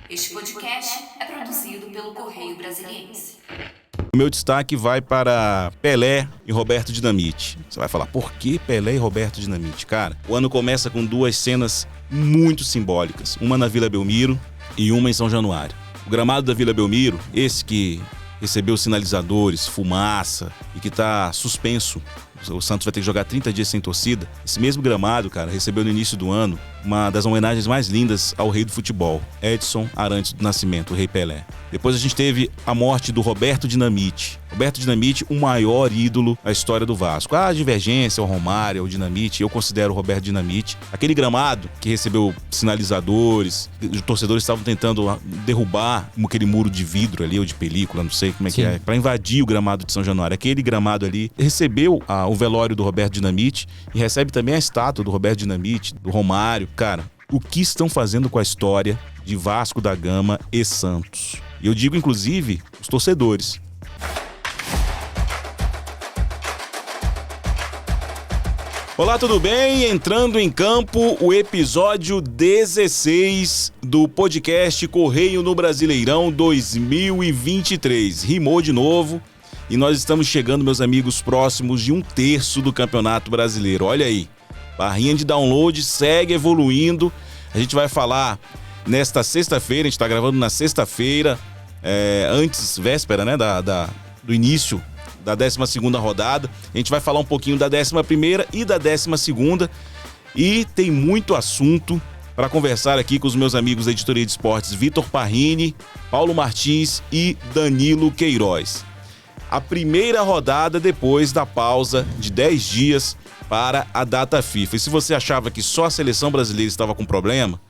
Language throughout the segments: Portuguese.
Este podcast é produzido pelo Correio Brasiliense. O meu destaque vai para Pelé e Roberto Dinamite. Você vai falar, por que Pelé e Roberto Dinamite? Cara, o ano começa com duas cenas muito simbólicas. Uma na Vila Belmiro e uma em São Januário. O gramado da Vila Belmiro, esse que recebeu sinalizadores, fumaça e que está suspenso. O Santos vai ter que jogar 30 dias sem torcida. Esse mesmo gramado, cara, recebeu no início do ano uma das homenagens mais lindas ao rei do futebol, Edson Arantes do Nascimento, o Rei Pelé. Depois a gente teve a morte do Roberto Dinamite. Roberto Dinamite, o maior ídolo da história do Vasco. A divergência, o Romário, o Dinamite, eu considero o Roberto Dinamite. Aquele gramado que recebeu sinalizadores, os torcedores estavam tentando derrubar aquele muro de vidro ali, ou de película, não sei como é que é, para invadir o gramado de São Januário. Aquele gramado ali recebeu o velório do Roberto Dinamite e recebe também a estátua do Roberto Dinamite, do Romário. Cara, o que estão fazendo com a história de Vasco da Gama e Santos? E eu digo, inclusive, os torcedores. Olá, tudo bem? Entrando em campo o episódio 16 do podcast Correio no Brasileirão 2023. Rimou de novo e nós estamos chegando, meus amigos, próximos de 1/3 do Campeonato Brasileiro. Olha aí, barrinha de download segue evoluindo. A gente vai falar nesta sexta-feira, a gente está gravando na sexta-feira, véspera, né, do início da 12ª rodada. A gente vai falar um pouquinho da 11ª e da 12ª. E tem muito assunto para conversar aqui com os meus amigos da Editoria de Esportes, Vitor Parrini, Paulo Martins e Danilo Queiroz. A primeira rodada depois da pausa de 10 dias para a data FIFA. E se você achava que só a seleção brasileira estava com problema,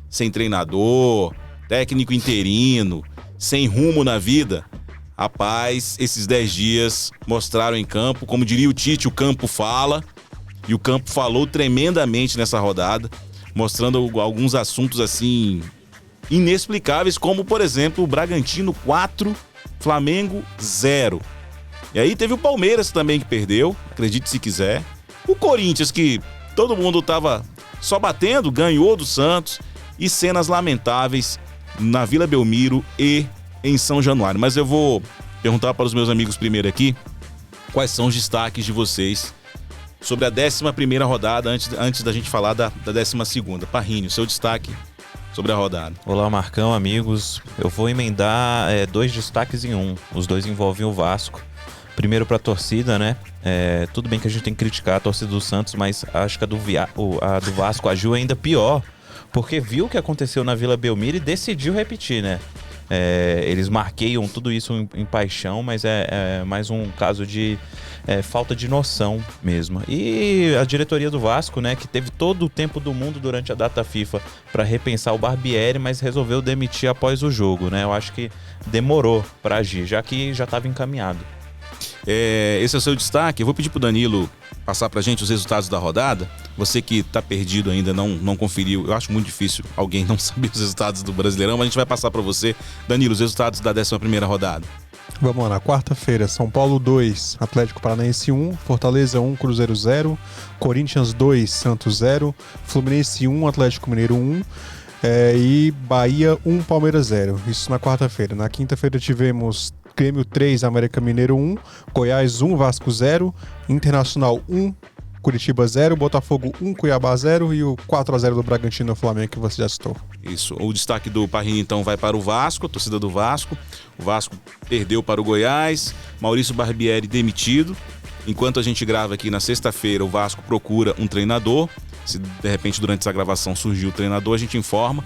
sem treinador, técnico interino, sem rumo na vida, rapaz, esses 10 dias mostraram em campo, como diria o Tite, o campo fala, e o campo falou tremendamente nessa rodada, mostrando alguns assuntos assim inexplicáveis, como por exemplo o Bragantino 4, Flamengo 0. E aí teve o Palmeiras também que perdeu, acredite se quiser. O Corinthians, que todo mundo tava só batendo, ganhou do Santos, e cenas lamentáveis na Vila Belmiro e em São Januário. Mas eu vou perguntar para os meus amigos primeiro aqui quais são os destaques de vocês sobre a 11ª rodada, antes da gente falar da 12ª. Parrinho, seu destaque sobre a rodada. Olá, Marcão, amigos. Eu vou emendar 2 destaques em um. Os dois envolvem o Vasco. Primeiro para a torcida, né? Tudo bem que a gente tem que criticar a torcida do Santos, mas acho que a do Vasco agiu ainda pior, porque viu o que aconteceu na Vila Belmiro e decidiu repetir, né? Eles marqueiam tudo isso em paixão, mas é mais um caso de falta de noção mesmo. E a diretoria do Vasco, né, que teve todo o tempo do mundo durante a data FIFA para repensar o Barbieri, mas resolveu demitir após o jogo, né? Eu acho que demorou para agir, já que já estava encaminhado. Esse é o seu destaque. Eu vou pedir pro Danilo passar pra gente os resultados da rodada. Você que tá perdido ainda, não conferiu. Eu acho muito difícil alguém não saber os resultados do Brasileirão, mas a gente vai passar pra você. Danilo, os resultados da 11ª rodada. Vamos lá, na quarta-feira, São Paulo 2, Atlético Paranaense 1, Fortaleza 1, Cruzeiro 0, Corinthians 2, Santos 0, Fluminense 1, Atlético Mineiro 1, e Bahia 1, Palmeiras 0. Isso na quarta-feira. Na quinta-feira tivemos Grêmio 3, América Mineiro 1, Goiás 1, Vasco 0, Internacional 1, Curitiba 0, Botafogo 1, Cuiabá 0 e o 4-0 do Bragantino ao Flamengo que você já citou. Isso, o destaque do Parrini então vai para o Vasco, a torcida do Vasco. O Vasco perdeu para o Goiás, Maurício Barbieri demitido. Enquanto a gente grava aqui na sexta-feira, o Vasco procura um treinador. Se de repente durante essa gravação surgiu o treinador, a gente informa.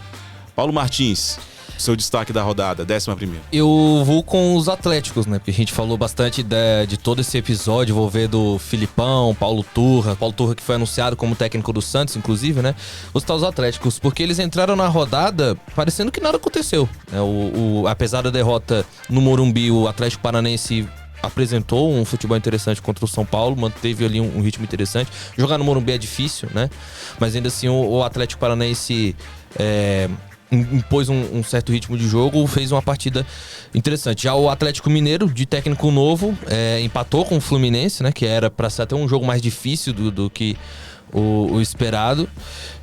Paulo Martins, seu destaque da rodada, 11ª. Eu vou com os Atléticos, né? Porque a gente falou bastante de todo esse episódio envolvendo Filipão, Paulo Turra que foi anunciado como técnico do Santos, inclusive, né? Os tais Atléticos, porque eles entraram na rodada parecendo que nada aconteceu, né? Apesar da derrota no Morumbi, o Atlético Paranaense apresentou um futebol interessante contra o São Paulo, manteve ali um ritmo interessante. Jogar no Morumbi é difícil, né? Mas ainda assim o Atlético Paranaense impôs um certo ritmo de jogo, fez uma partida interessante. Já o Atlético Mineiro, de técnico novo, empatou com o Fluminense, né, que era para ser até um jogo mais difícil do que o esperado.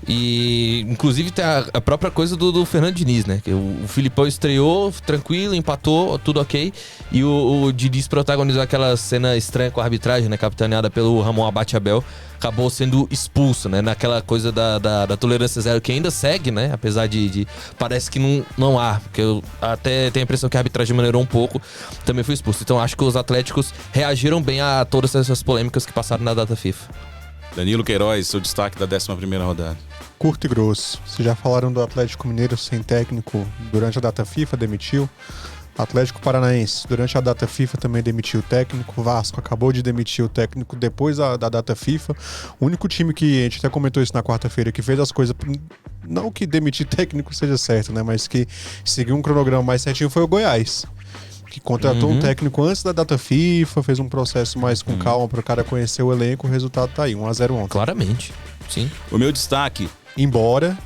E inclusive tem a própria coisa do Fernando Diniz, né? Que o Filipão estreou tranquilo, empatou, tudo ok. E o Diniz protagonizou aquela cena estranha com a arbitragem, né? Capitaneada pelo Ramon Abate Abel. Acabou sendo expulso, né? Naquela coisa da tolerância zero que ainda segue, né? Apesar de parece que não há. Porque eu até tenho a impressão que a arbitragem maneirou um pouco. Também foi expulso. Então acho que os Atléticos reagiram bem a todas essas polêmicas que passaram na data FIFA. Danilo Queiroz, seu destaque da 11ª rodada. Curto e grosso. Vocês já falaram do Atlético Mineiro sem técnico durante a data FIFA, demitiu. Atlético Paranaense, durante a data FIFA também demitiu o técnico. Vasco acabou de demitir o técnico depois da data FIFA. O único time que, a gente até comentou isso na quarta-feira, que fez as coisas, não que demitir técnico seja certo, né? Mas que seguiu um cronograma mais certinho foi o Goiás. Que contratou um técnico antes da data FIFA, fez um processo mais com calma para o cara conhecer o elenco, o resultado tá aí, 1-0 ontem. Claramente, sim. O meu destaque... Embora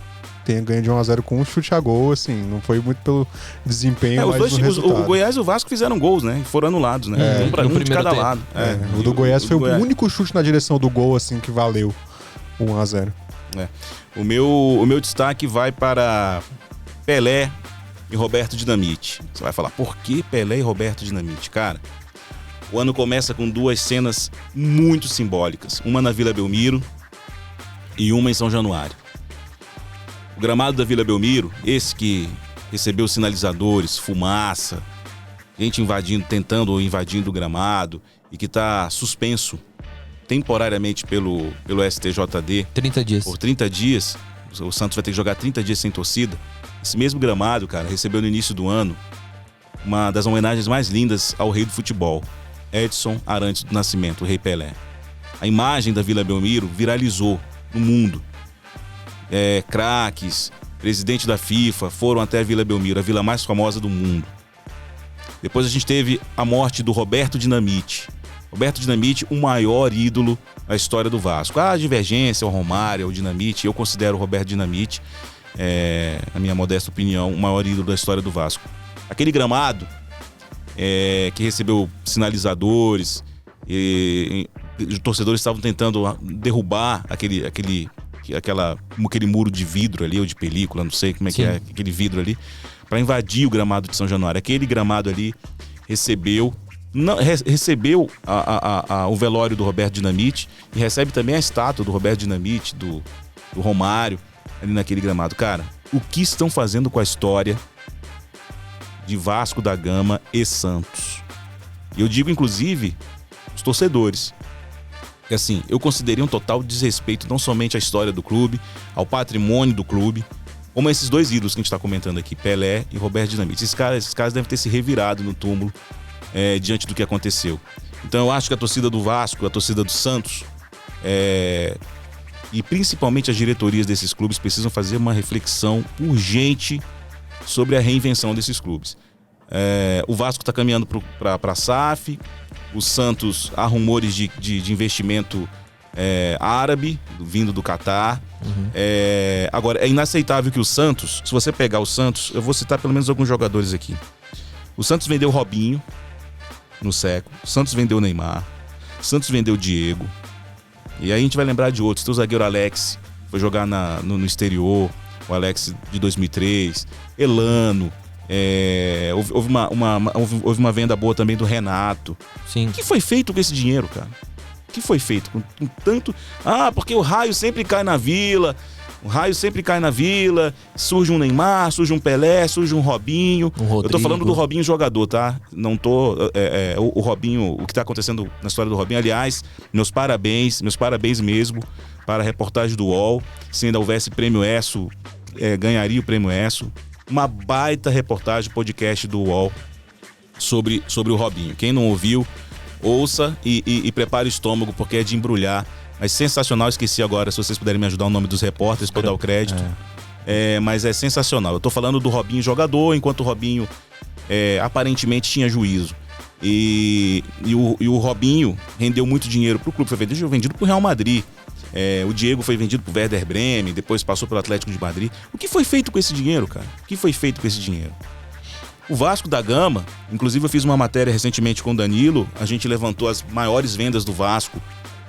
tenha ganho de 1-0 com um chute a gol, assim, não foi muito pelo desempenho, mas os no dois, resultado. o Goiás e o Vasco fizeram gols, né? Foram anulados, né? Um de cada tempo. lado. O do Goiás foi o único chute na direção do gol, assim, que valeu o 1-0. O meu destaque vai para Pelé e Roberto Dinamite. Você vai falar, por que Pelé e Roberto Dinamite? Cara, o ano começa com duas cenas muito simbólicas. Uma na Vila Belmiro e uma em São Januário. O gramado da Vila Belmiro, esse que recebeu sinalizadores, fumaça, gente tentando ou invadindo o gramado e que está suspenso temporariamente pelo STJD 30 dias. por 30 dias. O Santos vai ter que jogar 30 dias sem torcida. Esse mesmo gramado, cara, recebeu no início do ano uma das homenagens mais lindas ao rei do futebol, Edson Arantes do Nascimento, o Rei Pelé. A imagem da Vila Belmiro viralizou no mundo. Craques, presidente da FIFA foram até a Vila Belmiro, a vila mais famosa do mundo. Depois a gente teve a morte do Roberto Dinamite. Roberto Dinamite, o maior ídolo da história do Vasco. A divergência, o Romário, o Dinamite, eu considero o Roberto Dinamite, na minha modesta opinião, o maior ídolo da história do Vasco. Aquele gramado que recebeu sinalizadores, e os torcedores estavam tentando derrubar aquele muro de vidro ali, ou de película, não sei como é que é, aquele vidro ali, para invadir o gramado de São Januário. Aquele gramado ali recebeu o velório do Roberto Dinamite e recebe também a estátua do Roberto Dinamite, do Romário, ali naquele gramado. Cara, o que estão fazendo com a história de Vasco da Gama e Santos? Eu digo, inclusive, os torcedores. Assim, eu considerei um total desrespeito não somente à história do clube, ao patrimônio do clube, como esses dois ídolos que a gente está comentando aqui, Pelé e Roberto Dinamite. Esses caras devem ter se revirado no túmulo diante do que aconteceu. Então eu acho que a torcida do Vasco, a torcida do Santos, e principalmente as diretorias desses clubes precisam fazer uma reflexão urgente sobre a reinvenção desses clubes. O Vasco está caminhando para a SAF, o Santos há rumores de investimento árabe, vindo do Catar. Agora, é inaceitável que o Santos, se você pegar o Santos, eu vou citar pelo menos alguns jogadores aqui. O Santos vendeu o Robinho no século, o Santos vendeu o Neymar, o Santos vendeu o Diego, e aí a gente vai lembrar de outros. Tem o zagueiro Alex, foi jogar no exterior, o Alex de 2003, Elano. Houve uma venda boa também do Renato. Sim. O que foi feito com esse dinheiro, cara? O que foi feito com tanto... porque o raio sempre cai na Vila. Surge um Neymar, surge um Pelé, surge um Robinho. Eu tô falando do Robinho jogador, tá? Não tô... o Robinho, o que tá acontecendo na história do Robinho. Aliás, meus parabéns mesmo para a reportagem do UOL. Se ainda houvesse prêmio ESSO, ganharia o prêmio ESSO. Uma baita reportagem, podcast do UOL sobre o Robinho. Quem não ouviu, ouça e prepare o estômago, porque é de embrulhar. Mas sensacional. Esqueci agora, se vocês puderem me ajudar, o nome dos repórteres para dar o crédito. Mas é sensacional. Eu tô falando do Robinho jogador, enquanto o Robinho aparentemente tinha juízo. E o Robinho rendeu muito dinheiro pro clube, foi vendido pro Real Madrid. O Diego foi vendido pro Werder Bremen, depois passou pelo Atlético de Madrid. O que foi feito com esse dinheiro, cara? O que foi feito com esse dinheiro? O Vasco da Gama, inclusive eu fiz uma matéria recentemente com o Danilo, a gente levantou as maiores vendas do Vasco,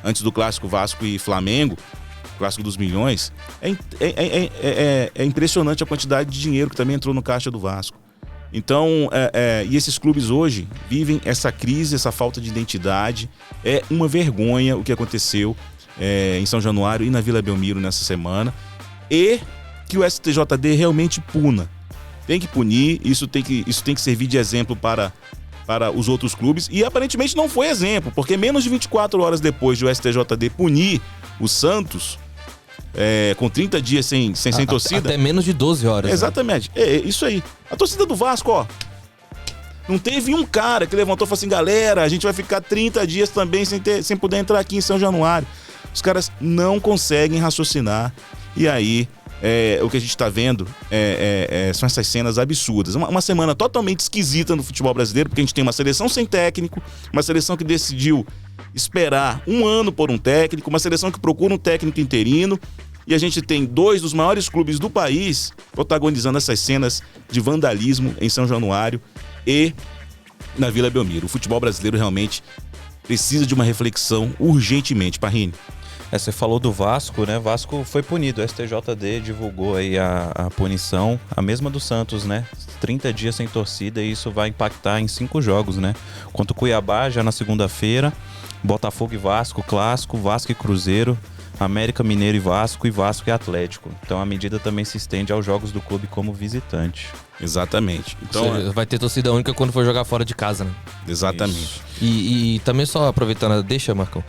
antes do clássico Vasco e Flamengo, Clássico dos Milhões, é impressionante a quantidade de dinheiro que também entrou no caixa do Vasco. Então, e esses clubes hoje vivem essa crise, essa falta de identidade. É uma vergonha o que aconteceu em São Januário e na Vila Belmiro nessa semana. E que o STJD realmente puna. Tem que punir, isso tem que servir de exemplo para os outros clubes. E aparentemente não foi exemplo, porque menos de 24 horas depois de o STJD punir o Santos, com 30 dias sem torcida. Até menos de 12 horas. Exatamente. Né? Isso aí. A torcida do Vasco, ó. Não teve um cara que levantou e falou assim: galera, a gente vai ficar 30 dias também sem poder entrar aqui em São Januário. Os caras não conseguem raciocinar. E aí, o que a gente tá vendo são essas cenas absurdas. Uma semana totalmente esquisita no futebol brasileiro, porque a gente tem uma seleção sem técnico, uma seleção que decidiu esperar um ano por um técnico, uma seleção que procura um técnico interino, e a gente tem 2 dos maiores clubes do país protagonizando essas cenas de vandalismo em São Januário e na Vila Belmiro. O futebol brasileiro realmente precisa de uma reflexão urgentemente, Parrini. Você falou do Vasco, né? Vasco foi punido, o STJD divulgou aí a punição, a mesma do Santos, né? 30 dias sem torcida, e isso vai impactar em 5 jogos, né? Contra o Cuiabá, já na segunda-feira, Botafogo e Vasco, Clássico, Vasco e Cruzeiro, América Mineiro e Vasco e Atlético. Então a medida também se estende aos jogos do clube como visitante. Exatamente. Então, vai ter torcida única quando for jogar fora de casa, né? Exatamente. E também só aproveitando, deixa, Marcão,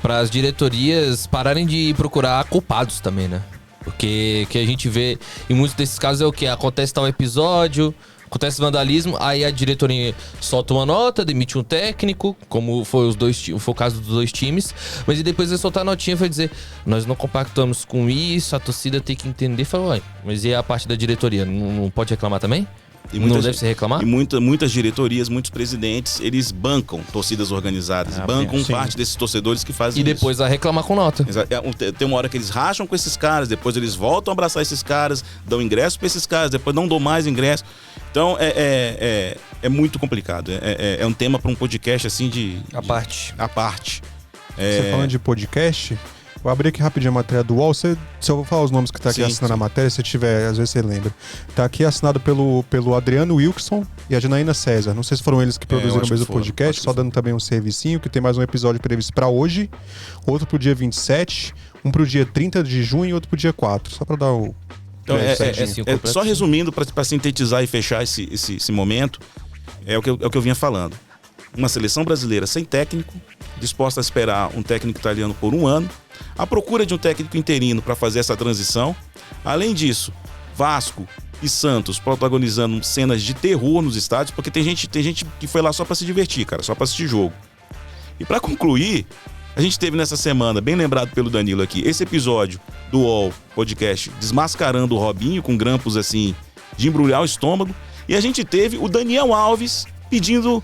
para as diretorias pararem de procurar culpados também, né? Porque que a gente vê em muitos desses casos é o que? Acontece tal episódio, acontece vandalismo, aí a diretoria solta uma nota, demite um técnico, como foi o caso dos 2 times, mas e depois vai soltar a notinha e vai dizer: nós não compactamos com isso, a torcida tem que entender. Fala, ué, mas e a parte da diretoria? Não pode reclamar também? Não deve se reclamar? E muitas diretorias, muitos presidentes, eles bancam torcidas organizadas, bancam parte desses torcedores que fazem isso. E depois vai reclamar com nota. Tem uma hora que eles racham com esses caras, depois eles voltam a abraçar esses caras, dão ingresso para esses caras, depois não dão mais ingresso. Então é muito complicado. É um tema para um podcast assim à parte. Você falando de podcast, vou abrir aqui rapidinho a matéria do UOL. Se eu vou falar os nomes que tá aqui assinando a matéria, se tiver, às vezes você lembra. Tá aqui assinado pelo Adriano Wilson e a Janaína César. Não sei se foram eles que produziram o mesmo podcast, só dando também um servicinho, que tem mais um episódio previsto para hoje, outro pro dia 27, um pro dia 30 de junho e outro pro dia 4. Só para dar o... Então, só resumindo, para sintetizar e fechar esse momento, é o que eu vinha falando. Uma seleção brasileira sem técnico, disposta a esperar um técnico italiano por um ano, à procura de um técnico interino para fazer essa transição. Além disso, Vasco e Santos protagonizando cenas de terror nos estádios, porque tem gente que foi lá só para se divertir, cara, só para assistir jogo. E para concluir, a gente teve nessa semana, bem lembrado pelo Danilo aqui, esse episódio do UOL Podcast desmascarando o Robinho com grampos assim de embrulhar o estômago, e a gente teve o Daniel Alves dizendo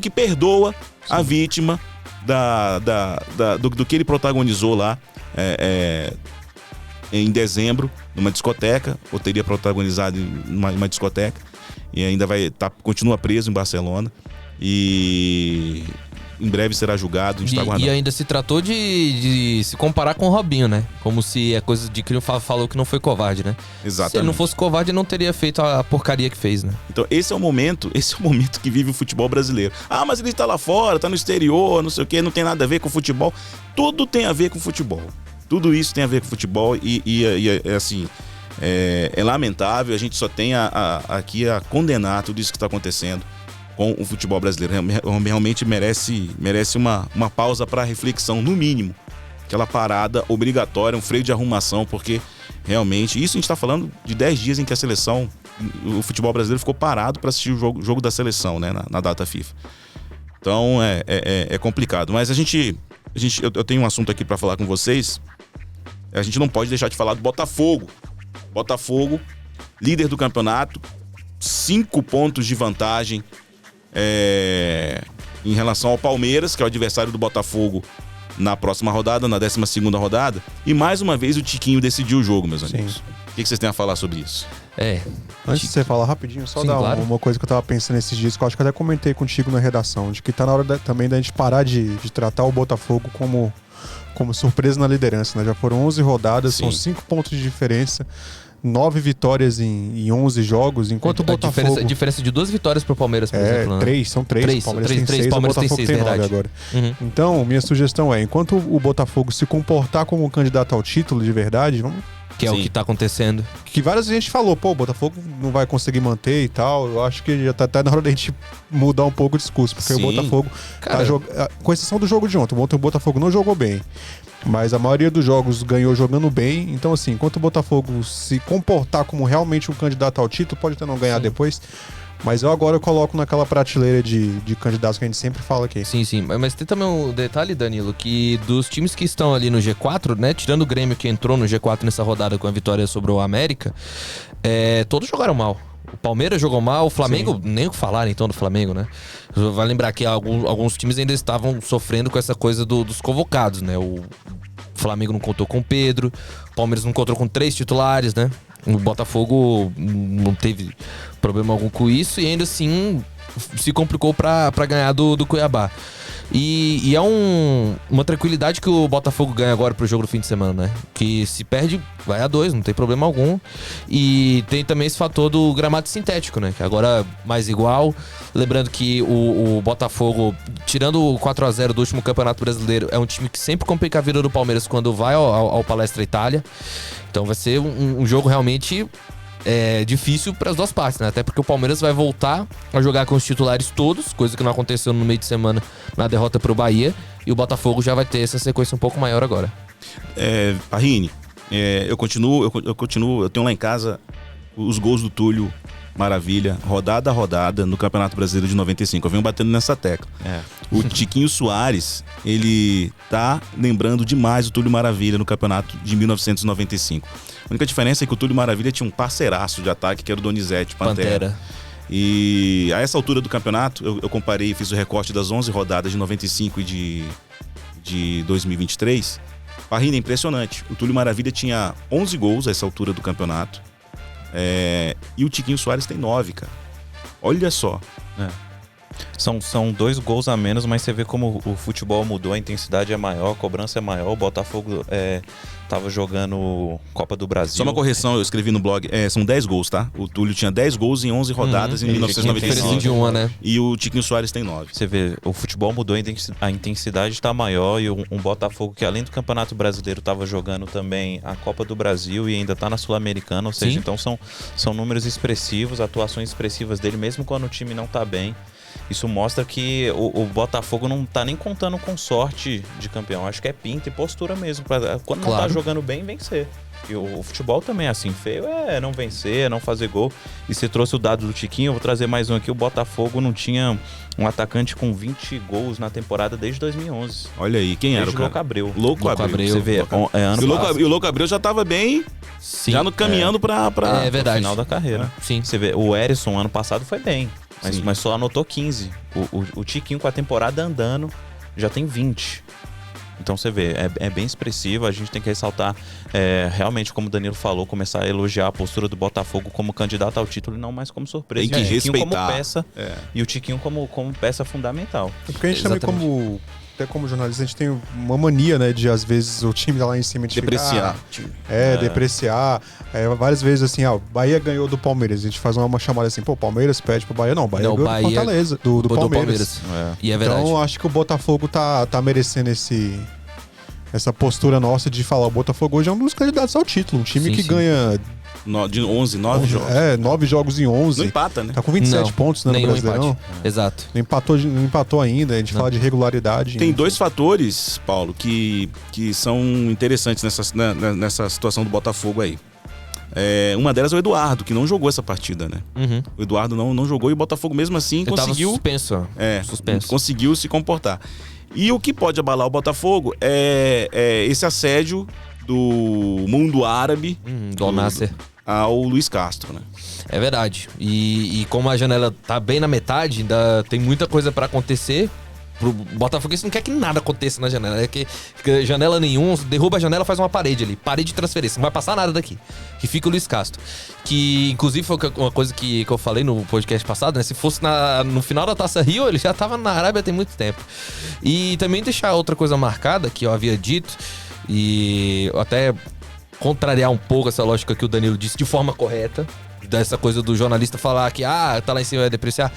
que perdoa a vítima do que ele protagonizou lá em dezembro, numa discoteca, ou teria protagonizado em uma discoteca, e ainda continua preso em Barcelona, e em breve será julgado, a gente tá aguardando. E ainda se tratou de se comparar com o Robinho, né? Como se é coisa de crime, falou que não foi covarde, né? Exatamente. Se ele não fosse covarde, não teria feito a porcaria que fez, né? Então esse é o momento que vive o futebol brasileiro. Ah, mas ele tá lá fora, tá no exterior, não sei o quê, não tem nada a ver com futebol. Tudo tem a ver com futebol. Tudo isso tem a ver com futebol e assim, é lamentável. A gente só tem aqui a condenar tudo isso que está acontecendo com o futebol brasileiro. Realmente merece uma pausa para reflexão, no mínimo. Aquela parada obrigatória, um freio de arrumação, porque realmente, isso a gente está falando de 10 dias em que o futebol brasileiro ficou parado para assistir o jogo da seleção, né, na data FIFA. Então é complicado. Mas eu tenho um assunto aqui para falar com vocês. A gente não pode deixar de falar do Botafogo. Botafogo, líder do campeonato, 5 pontos de vantagem em relação ao Palmeiras, que é o adversário do Botafogo na próxima rodada, na 12ª rodada. E mais uma vez o Tiquinho decidiu o jogo, meus amigos. O que vocês têm a falar sobre isso? Antes de você falar rapidinho, só Sim, dar claro. uma coisa que eu tava pensando esses dias, que eu acho que eu até comentei contigo na redação, de que tá na hora também da gente parar de tratar o Botafogo como como surpresa na liderança, né? Já foram 11 rodadas, Sim. são 5 pontos de diferença, 9 vitórias em 11 jogos, enquanto o Botafogo... A diferença de 2 vitórias pro Palmeiras, por exemplo. Né? 3, são 3. O Palmeiras tem 6, o Palmeiras tem Botafogo 6, tem 9 verdade. agora. Uhum. Então, minha sugestão é, enquanto o Botafogo se comportar como um candidato ao título de verdade, vamos... Que é o Sim. que tá acontecendo. Que várias vezes a gente falou, pô, o Botafogo não vai conseguir manter e tal. Eu acho que já tá até na hora da gente mudar um pouco o discurso, porque Sim. o Botafogo Cara, com exceção do jogo de ontem, o Botafogo não jogou bem. Mas a maioria dos jogos ganhou jogando bem. Então, assim, enquanto o Botafogo se comportar como realmente um candidato ao título, pode até não ganhar depois. Mas eu agora coloco naquela prateleira de candidatos que a gente sempre fala aqui. Sim, sim. Mas tem também um detalhe, Danilo, que dos times que estão ali no G4, né? Tirando o Grêmio que entrou no G4 nessa rodada com a vitória sobre o América, todos jogaram mal. O Palmeiras jogou mal, o Flamengo, nem o que falar então do Flamengo, né? Vai lembrar que alguns times ainda estavam sofrendo com essa coisa dos convocados, né? O Flamengo não contou com o Pedro, o Palmeiras não contou com 3 titulares, né? O Botafogo não teve problema algum com isso e ainda assim se complicou pra ganhar do Cuiabá. E é uma tranquilidade que o Botafogo ganha agora pro jogo do fim de semana, né? Que se perde, vai a 2, não tem problema algum. E tem também esse fator do gramado sintético, né? Que agora mais igual. Lembrando que o Botafogo, tirando o 4-0 do último Campeonato Brasileiro, é um time que sempre complica a vida do Palmeiras quando vai ao Palestra Itália. Então vai ser um jogo realmente difícil para as duas partes, né? Até porque o Palmeiras vai voltar a jogar com os titulares todos, coisa que não aconteceu no meio de semana na derrota pro Bahia, e o Botafogo já vai ter essa sequência um pouco maior agora. Parrini, eu tenho lá em casa os gols do Túlio Maravilha, rodada a rodada, no Campeonato Brasileiro de 95. Eu venho batendo nessa tecla. O Tiquinho Soares, ele tá lembrando demais o Túlio Maravilha no Campeonato de 1995. A única diferença é que o Túlio Maravilha tinha um parceiraço de ataque, que era o Donizete Pantera. E a essa altura do campeonato, eu comparei, fiz o recorte das 11 rodadas de 95 e de 2023. Parrinha, é impressionante. O Túlio Maravilha tinha 11 gols a essa altura do campeonato. E o Tiquinho Soares tem 9, cara. Olha só. São 2 gols a menos, mas você vê como o futebol mudou, a intensidade é maior, a cobrança é maior. O Botafogo tava jogando Copa do Brasil. Só uma correção, eu escrevi no blog, são 10 gols, tá? O Túlio tinha 10 gols em 11 rodadas em Ele 1995. Diferença de uma, né? E o Tiquinho Soares tem 9. Você vê, o futebol mudou, a intensidade está maior, e um Botafogo que além do Campeonato Brasileiro estava jogando também a Copa do Brasil e ainda está na Sul-Americana, ou seja, Sim. então são números expressivos, atuações expressivas dele, mesmo quando o time não está bem. Isso mostra que o Botafogo não tá nem contando com sorte de campeão. Acho que é pinta e postura mesmo. Quando não tá jogando bem, vencer. E o futebol também é assim. Feio é não vencer, é não fazer gol. E você trouxe o dado do Tiquinho, eu vou trazer mais um aqui. O Botafogo não tinha um atacante com 20 gols na temporada desde 2011. Olha aí, quem era o cara? Louco Abreu. Louco Abreu. Você vê, E o Louco Abreu já tava bem, Sim. já caminhando pra É verdade. final da carreira. Sim. Você vê, o Erisson ano passado foi bem, Sim. mas só anotou 15. O Tiquinho com a temporada andando já tem 20. Então você vê, é bem expressivo. A gente tem que ressaltar, realmente, como o Danilo falou, começar a elogiar a postura do Botafogo como candidato ao título e não mais como surpresa. Tem que E o Tiquinho respeitar. como peça, e o Tiquinho como peça fundamental. Porque a gente também, como jornalista, a gente tem uma mania, né, de às vezes o time tá lá em cima de depreciar. depreciar. Várias vezes assim, Bahia ganhou do Palmeiras. A gente faz uma chamada assim, pô, Palmeiras pede pro Bahia. Não, Bahia ganhou do Fortaleza, do Palmeiras. E é verdade. Então, acho que o Botafogo tá merecendo essa postura nossa de falar, o Botafogo hoje é um dos candidatos ao título. Um time Sim, que sim. ganha... De 9 jogos. 9 jogos em 11. Não empata, né? Tá com 27 pontos, né, no nenhum Brasileirão. empate. Exato. Não empatou ainda, a gente fala de regularidade. Tem 2 fatores, Paulo, que são interessantes nessa situação do Botafogo aí. Uma delas é o Eduardo, que não jogou essa partida, né? Uhum. O Eduardo não jogou e o Botafogo mesmo assim Ele conseguiu... tava suspenso. Suspenso. Conseguiu se comportar. E o que pode abalar o Botafogo é esse assédio do mundo árabe Do Al-Nassr. ao Luiz Castro, né? É verdade. E como a janela tá bem na metade, ainda tem muita coisa pra acontecer. pro Botafoguense não quer que nada aconteça na janela. É que janela nenhum, derruba a janela, faz uma parede ali. Parede de transferência, não vai passar nada daqui. Que fica o Luiz Castro. Que, inclusive, foi uma coisa que eu falei no podcast passado, né? Se fosse no final da Taça Rio, ele já tava na Arábia tem muito tempo. E também deixar outra coisa marcada, que eu havia dito, e até contrariar um pouco essa lógica que o Danilo disse de forma correta, dessa coisa do jornalista falar que, tá lá em cima vai depreciar.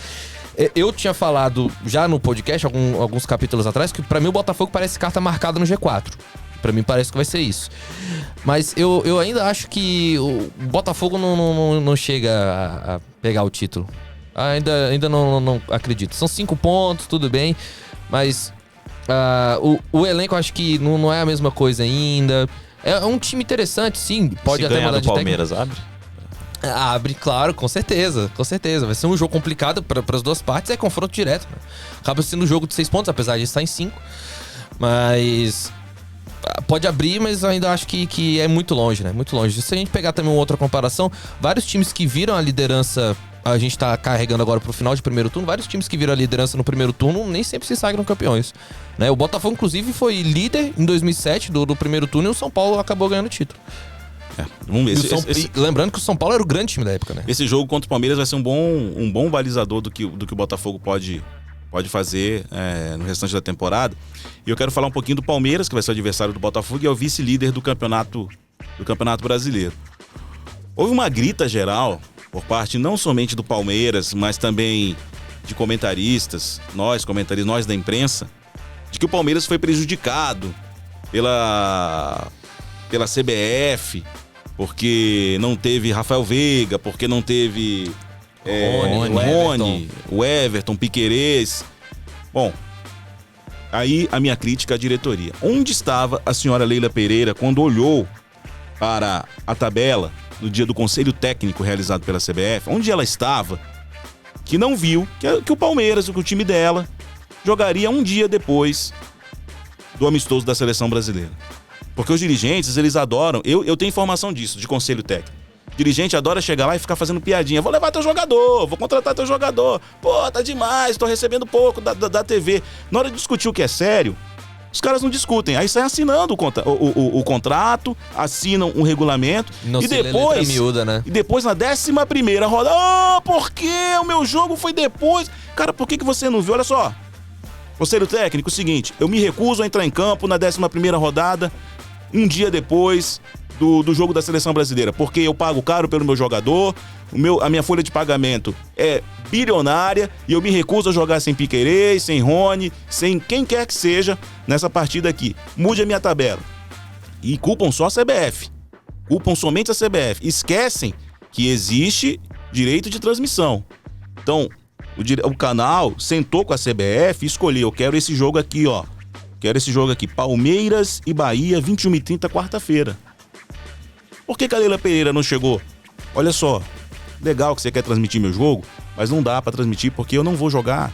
Eu tinha falado já no podcast, alguns capítulos atrás, que pra mim o Botafogo parece carta marcada no G4. Pra mim parece que vai ser isso. Mas eu ainda acho que o Botafogo não chega a pegar o título. Ainda não acredito. São 5 pontos, tudo bem. Mas o elenco eu acho que não é a mesma coisa ainda. É um time interessante, sim. Pode Se até ganhar mudar do de Palmeiras, abre? Abre, claro, com certeza. Vai ser um jogo complicado para as duas partes, é confronto direto. Né? Acaba sendo um jogo de 6 pontos, apesar de estar em 5. Mas pode abrir, mas eu ainda acho que é muito longe, né? Muito longe. Se a gente pegar também uma outra comparação, vários times que viram a liderança, a gente tá carregando agora pro final de primeiro turno, vários times que viram a liderança no primeiro turno nem sempre se sagram campeões. Né? O Botafogo, inclusive, foi líder em 2007 do primeiro turno e o São Paulo acabou ganhando o título. Vamos ver. E lembrando que o São Paulo era o grande time da época, né? Esse jogo contra o Palmeiras vai ser um bom balizador do que o Botafogo pode fazer no restante da temporada. E eu quero falar um pouquinho do Palmeiras, que vai ser o adversário do Botafogo e é o vice-líder do campeonato Brasileiro. Houve uma grita geral por parte não somente do Palmeiras, mas também de comentaristas, nós da imprensa, de que o Palmeiras foi prejudicado pela CBF, porque não teve Rafael Veiga, porque não teve Rony, o Everton, Piquerez. Bom, aí a minha crítica à diretoria. Onde estava a senhora Leila Pereira quando olhou para a tabela no dia do conselho técnico realizado pela CBF? Onde ela estava que não viu que o Palmeiras, que o time dela, jogaria um dia depois do amistoso da seleção brasileira? Porque os dirigentes, eles adoram... Eu tenho informação disso, de conselho técnico. O dirigente adora chegar lá e ficar fazendo piadinha. Vou levar teu jogador, vou contratar teu jogador. Pô, tá demais, tô recebendo pouco da TV. Na hora de discutir o que é sério, os caras não discutem. Aí saem assinando o contrato, assinam um regulamento. Não e se lê letra miúda, né? E depois, na 11ª rodada... por que o meu jogo foi depois? Cara, por que você não viu? Olha só. Conselho técnico, o seguinte. Eu me recuso a entrar em campo na 11ª rodada... um dia depois do jogo da seleção brasileira, porque eu pago caro pelo meu jogador, a minha folha de pagamento é bilionária e eu me recuso a jogar sem Piquerez, sem Rony, sem quem quer que seja nessa partida aqui. Mude a minha tabela. E culpam só a CBF. Culpam somente a CBF. Esquecem que existe direito de transmissão. Então, o canal sentou com a CBF e escolheu, eu quero esse jogo aqui, ó. Quero esse jogo aqui, Palmeiras e Bahia, 21h30, quarta-feira. Por que a Leila Pereira não chegou? Olha só, legal que você quer transmitir meu jogo, mas não dá pra transmitir porque eu não vou jogar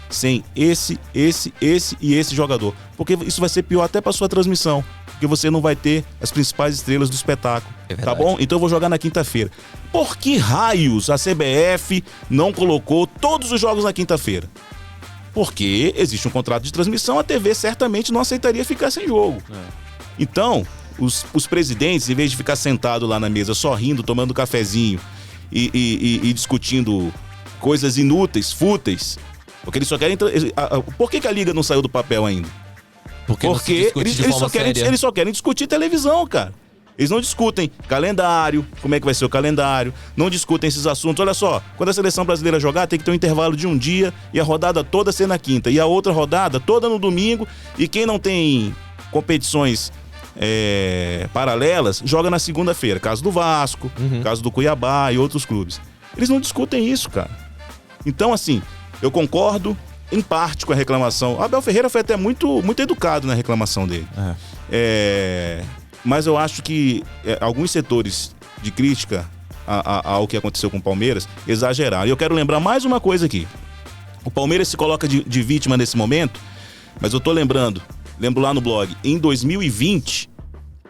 sem esse e esse jogador. Porque isso vai ser pior até pra sua transmissão, porque você não vai ter as principais estrelas do espetáculo, tá bom? Então eu vou jogar na quinta-feira. Por que raios a CBF não colocou todos os jogos na quinta-feira? Porque existe um contrato de transmissão, a TV certamente não aceitaria ficar sem jogo. Então, os presidentes, em vez de ficar sentado lá na mesa só rindo, tomando cafezinho e discutindo coisas inúteis, fúteis, porque eles só querem... Por que a Liga não saiu do papel ainda? Porque eles só querem discutir televisão, cara. Eles não discutem calendário, como é que vai ser o calendário, não discutem esses assuntos. Olha só, quando a seleção brasileira jogar, tem que ter um intervalo de um dia e a rodada toda ser na quinta. E a outra rodada toda no domingo. E quem não tem competições paralelas, joga na segunda-feira. Caso do Vasco, caso do Cuiabá e outros clubes. Eles não discutem isso, cara. Então, assim, eu concordo em parte com a reclamação. O Abel Ferreira foi até muito educado na reclamação dele. Mas eu acho que alguns setores de crítica ao que aconteceu com o Palmeiras exageraram. E eu quero lembrar mais uma coisa aqui. O Palmeiras se coloca de vítima nesse momento, mas eu tô lembro lá no blog, em 2020,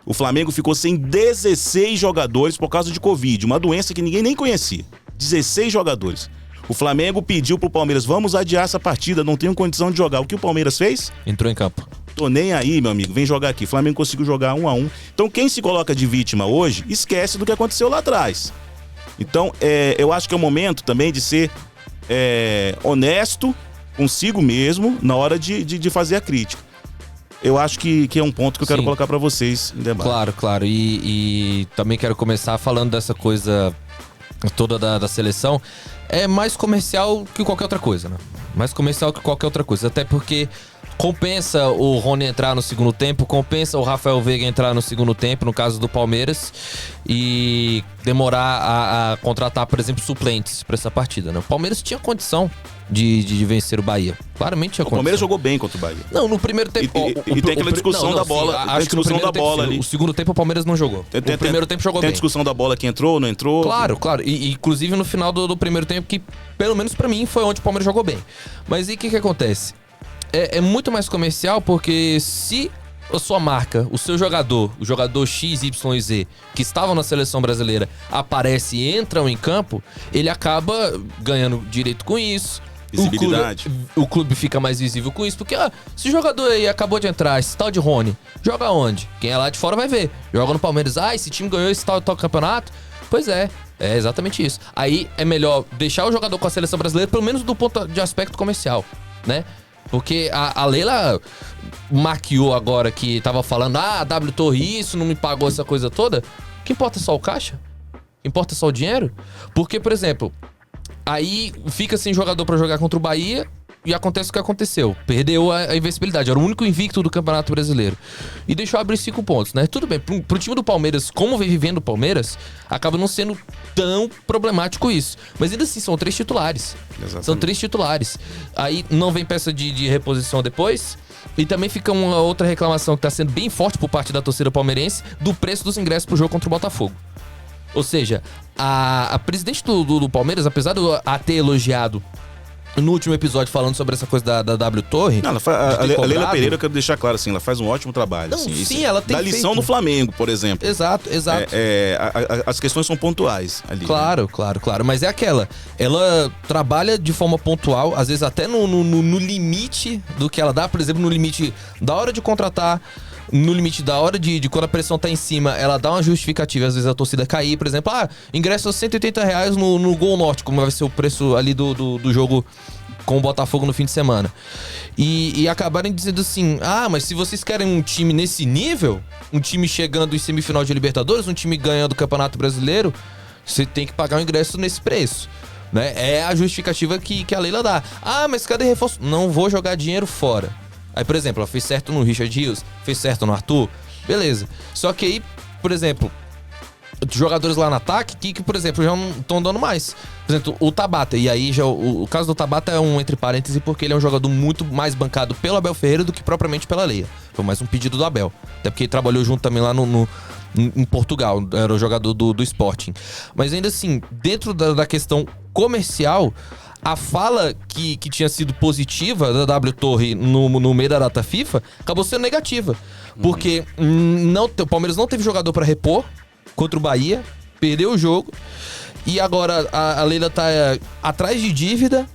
o Flamengo ficou sem 16 jogadores por causa de Covid, uma doença que ninguém nem conhecia. 16 jogadores. O Flamengo pediu pro Palmeiras, vamos adiar essa partida, não tenho condição de jogar. O que o Palmeiras fez? Entrou em campo. Tô nem aí, meu amigo, vem jogar aqui. O Flamengo conseguiu jogar 1-1. Então quem se coloca de vítima hoje, esquece do que aconteceu lá atrás. Então, eu acho que é o momento também de ser honesto consigo mesmo na hora de fazer a crítica. Eu acho que é um ponto que eu quero colocar pra vocês em debate. Claro. E também quero começar falando dessa coisa toda da seleção. É mais comercial que qualquer outra coisa, né? Mais comercial que qualquer outra coisa. Até porque compensa o Rony entrar no segundo tempo, compensa o Rafael Veiga entrar no segundo tempo, no caso do Palmeiras, e demorar a contratar, por exemplo, suplentes pra essa partida, né? O Palmeiras tinha condição de vencer o Bahia. Claramente tinha condição. O Palmeiras jogou bem contra o Bahia. Não, no primeiro tempo... E tem aquela discussão da bola. Sim, tem acho que no discussão da primeiro bola tempo, ali. o segundo tempo o Palmeiras não jogou. O primeiro tempo jogou tem bem. a discussão da bola que entrou, não entrou. Claro. E inclusive no final do primeiro tempo, que pelo menos pra mim foi onde o Palmeiras jogou bem. Mas e o que acontece? É muito mais comercial, porque se a sua marca, o seu jogador, o jogador X, Y e Z, que estavam na seleção brasileira, aparece e entram em campo, ele acaba ganhando direito com isso. Visibilidade. O clube fica mais visível com isso, porque esse jogador aí acabou de entrar, esse tal de Rony, joga onde? Quem é lá de fora vai ver. Joga no Palmeiras, esse time ganhou esse tal campeonato. Pois é exatamente isso. Aí é melhor deixar o jogador com a seleção brasileira, pelo menos do ponto de aspecto comercial, né? Porque a Leila maquiou agora que tava falando, a W Torre isso, não me pagou essa coisa toda. O que importa é só o caixa? O que importa é só o dinheiro? Porque, por exemplo, aí fica sem jogador pra jogar contra o Bahia e acontece o que aconteceu. Perdeu a invencibilidade, era o único invicto do Campeonato Brasileiro. E deixou abrir 5 pontos, né? Tudo bem, pro time do Palmeiras, como vem vivendo o Palmeiras, acaba não sendo tão problemático isso. Mas ainda assim, são 3 titulares. Exatamente. São 3 titulares. Aí não vem peça de reposição depois. E também fica uma outra reclamação que tá sendo bem forte por parte da torcida palmeirense do preço dos ingressos pro jogo contra o Botafogo. Ou seja, a presidente do Palmeiras, apesar de eu ter elogiado no último episódio falando sobre essa coisa da W Torre... Não, a Leila Pereira, eu quero deixar claro assim, ela faz um ótimo trabalho. Não, assim, sim, ela tem da lição feito. no Flamengo, por exemplo. Exato. As questões são pontuais ali. Claro. Mas é aquela. Ela trabalha de forma pontual, às vezes até no limite do que ela dá. Por exemplo, no limite da hora de contratar, no limite da hora de quando a pressão tá em cima, ela dá uma justificativa, às vezes a torcida cair, por exemplo, ingresso R$180 no Gol Norte, como vai ser o preço ali do jogo com o Botafogo no fim de semana. E acabarem dizendo assim, mas se vocês querem um time nesse nível, um time chegando em semifinal de Libertadores, um time ganhando o Campeonato Brasileiro, você tem que pagar o ingresso nesse preço. Né? É a justificativa que a Leila dá. Mas cadê reforço? Não vou jogar dinheiro fora. Aí, por exemplo, ela fez certo no Richard Rios, fez certo no Arthur, beleza. Só que aí, por exemplo, jogadores lá no ataque que por exemplo, já não estão dando mais. Por exemplo, o Tabata. E aí, já o caso do Tabata é um entre parênteses, porque ele é um jogador muito mais bancado pelo Abel Ferreira do que propriamente pela Leila. Foi mais um pedido do Abel. Até porque ele trabalhou junto também lá em Portugal. Era o jogador do Sporting. Mas ainda assim, dentro da questão comercial, a fala que tinha sido positiva da W Torre no meio da data FIFA acabou sendo negativa. Porque o Palmeiras não teve jogador para repor contra o Bahia, perdeu o jogo. E agora a Leila tá atrás de dívida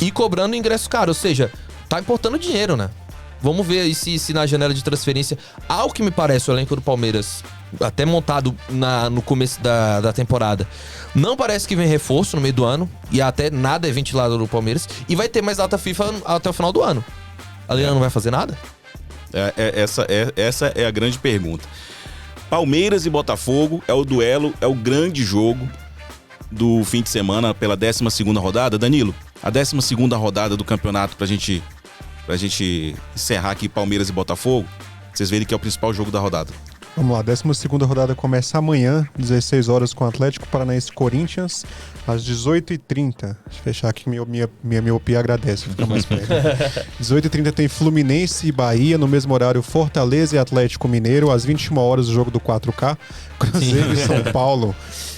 e cobrando ingresso caro. Ou seja, tá importando dinheiro, né? Vamos ver aí se na janela de transferência, ao que me parece, o elenco do Palmeiras, até montado no começo da temporada, não parece que vem reforço no meio do ano. E até nada é ventilado no Palmeiras. E vai ter mais data FIFA até o final do ano. A Leila não vai fazer nada? Essa é a grande pergunta. Palmeiras e Botafogo é o duelo, é o grande jogo do fim de semana pela 12ª rodada. Danilo, a 12ª rodada do campeonato pra gente encerrar aqui Palmeiras e Botafogo, vocês verem que é o principal jogo da rodada. Vamos lá, 12ª rodada começa amanhã, 16 horas com o Atlético Paranaense Corinthians, às 18h30. Deixa eu fechar aqui, minha miopia agradece, fica mais perto. 18h30 tem Fluminense e Bahia, no mesmo horário Fortaleza e Atlético Mineiro, às 21 horas o jogo do 4K, Cruzeiro e São Paulo.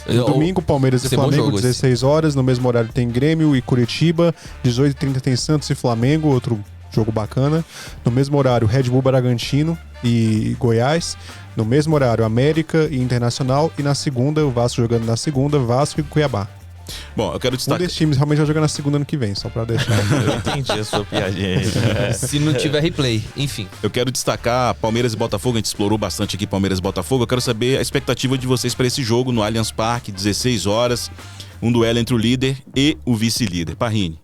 No domingo, Palmeiras e Flamengo, 16 horas, no mesmo horário tem Grêmio e Curitiba, 18h30 tem Santos e Flamengo, outro jogo bacana. No mesmo horário, Red Bull Bragantino e Goiás. No mesmo horário, América e Internacional. E na segunda, o Vasco jogando na segunda, Vasco e Cuiabá. Bom, eu quero Um destacar... desses times realmente vai jogar na segunda ano que vem, só pra deixar. Eu entendi a sua piadinha aí. Se não tiver replay, enfim. Eu quero destacar Palmeiras e Botafogo, a gente explorou bastante aqui Palmeiras e Botafogo. Eu quero saber a expectativa de vocês para esse jogo no Allianz Parque, 16 horas, um duelo entre o líder e o vice-líder. Parrini.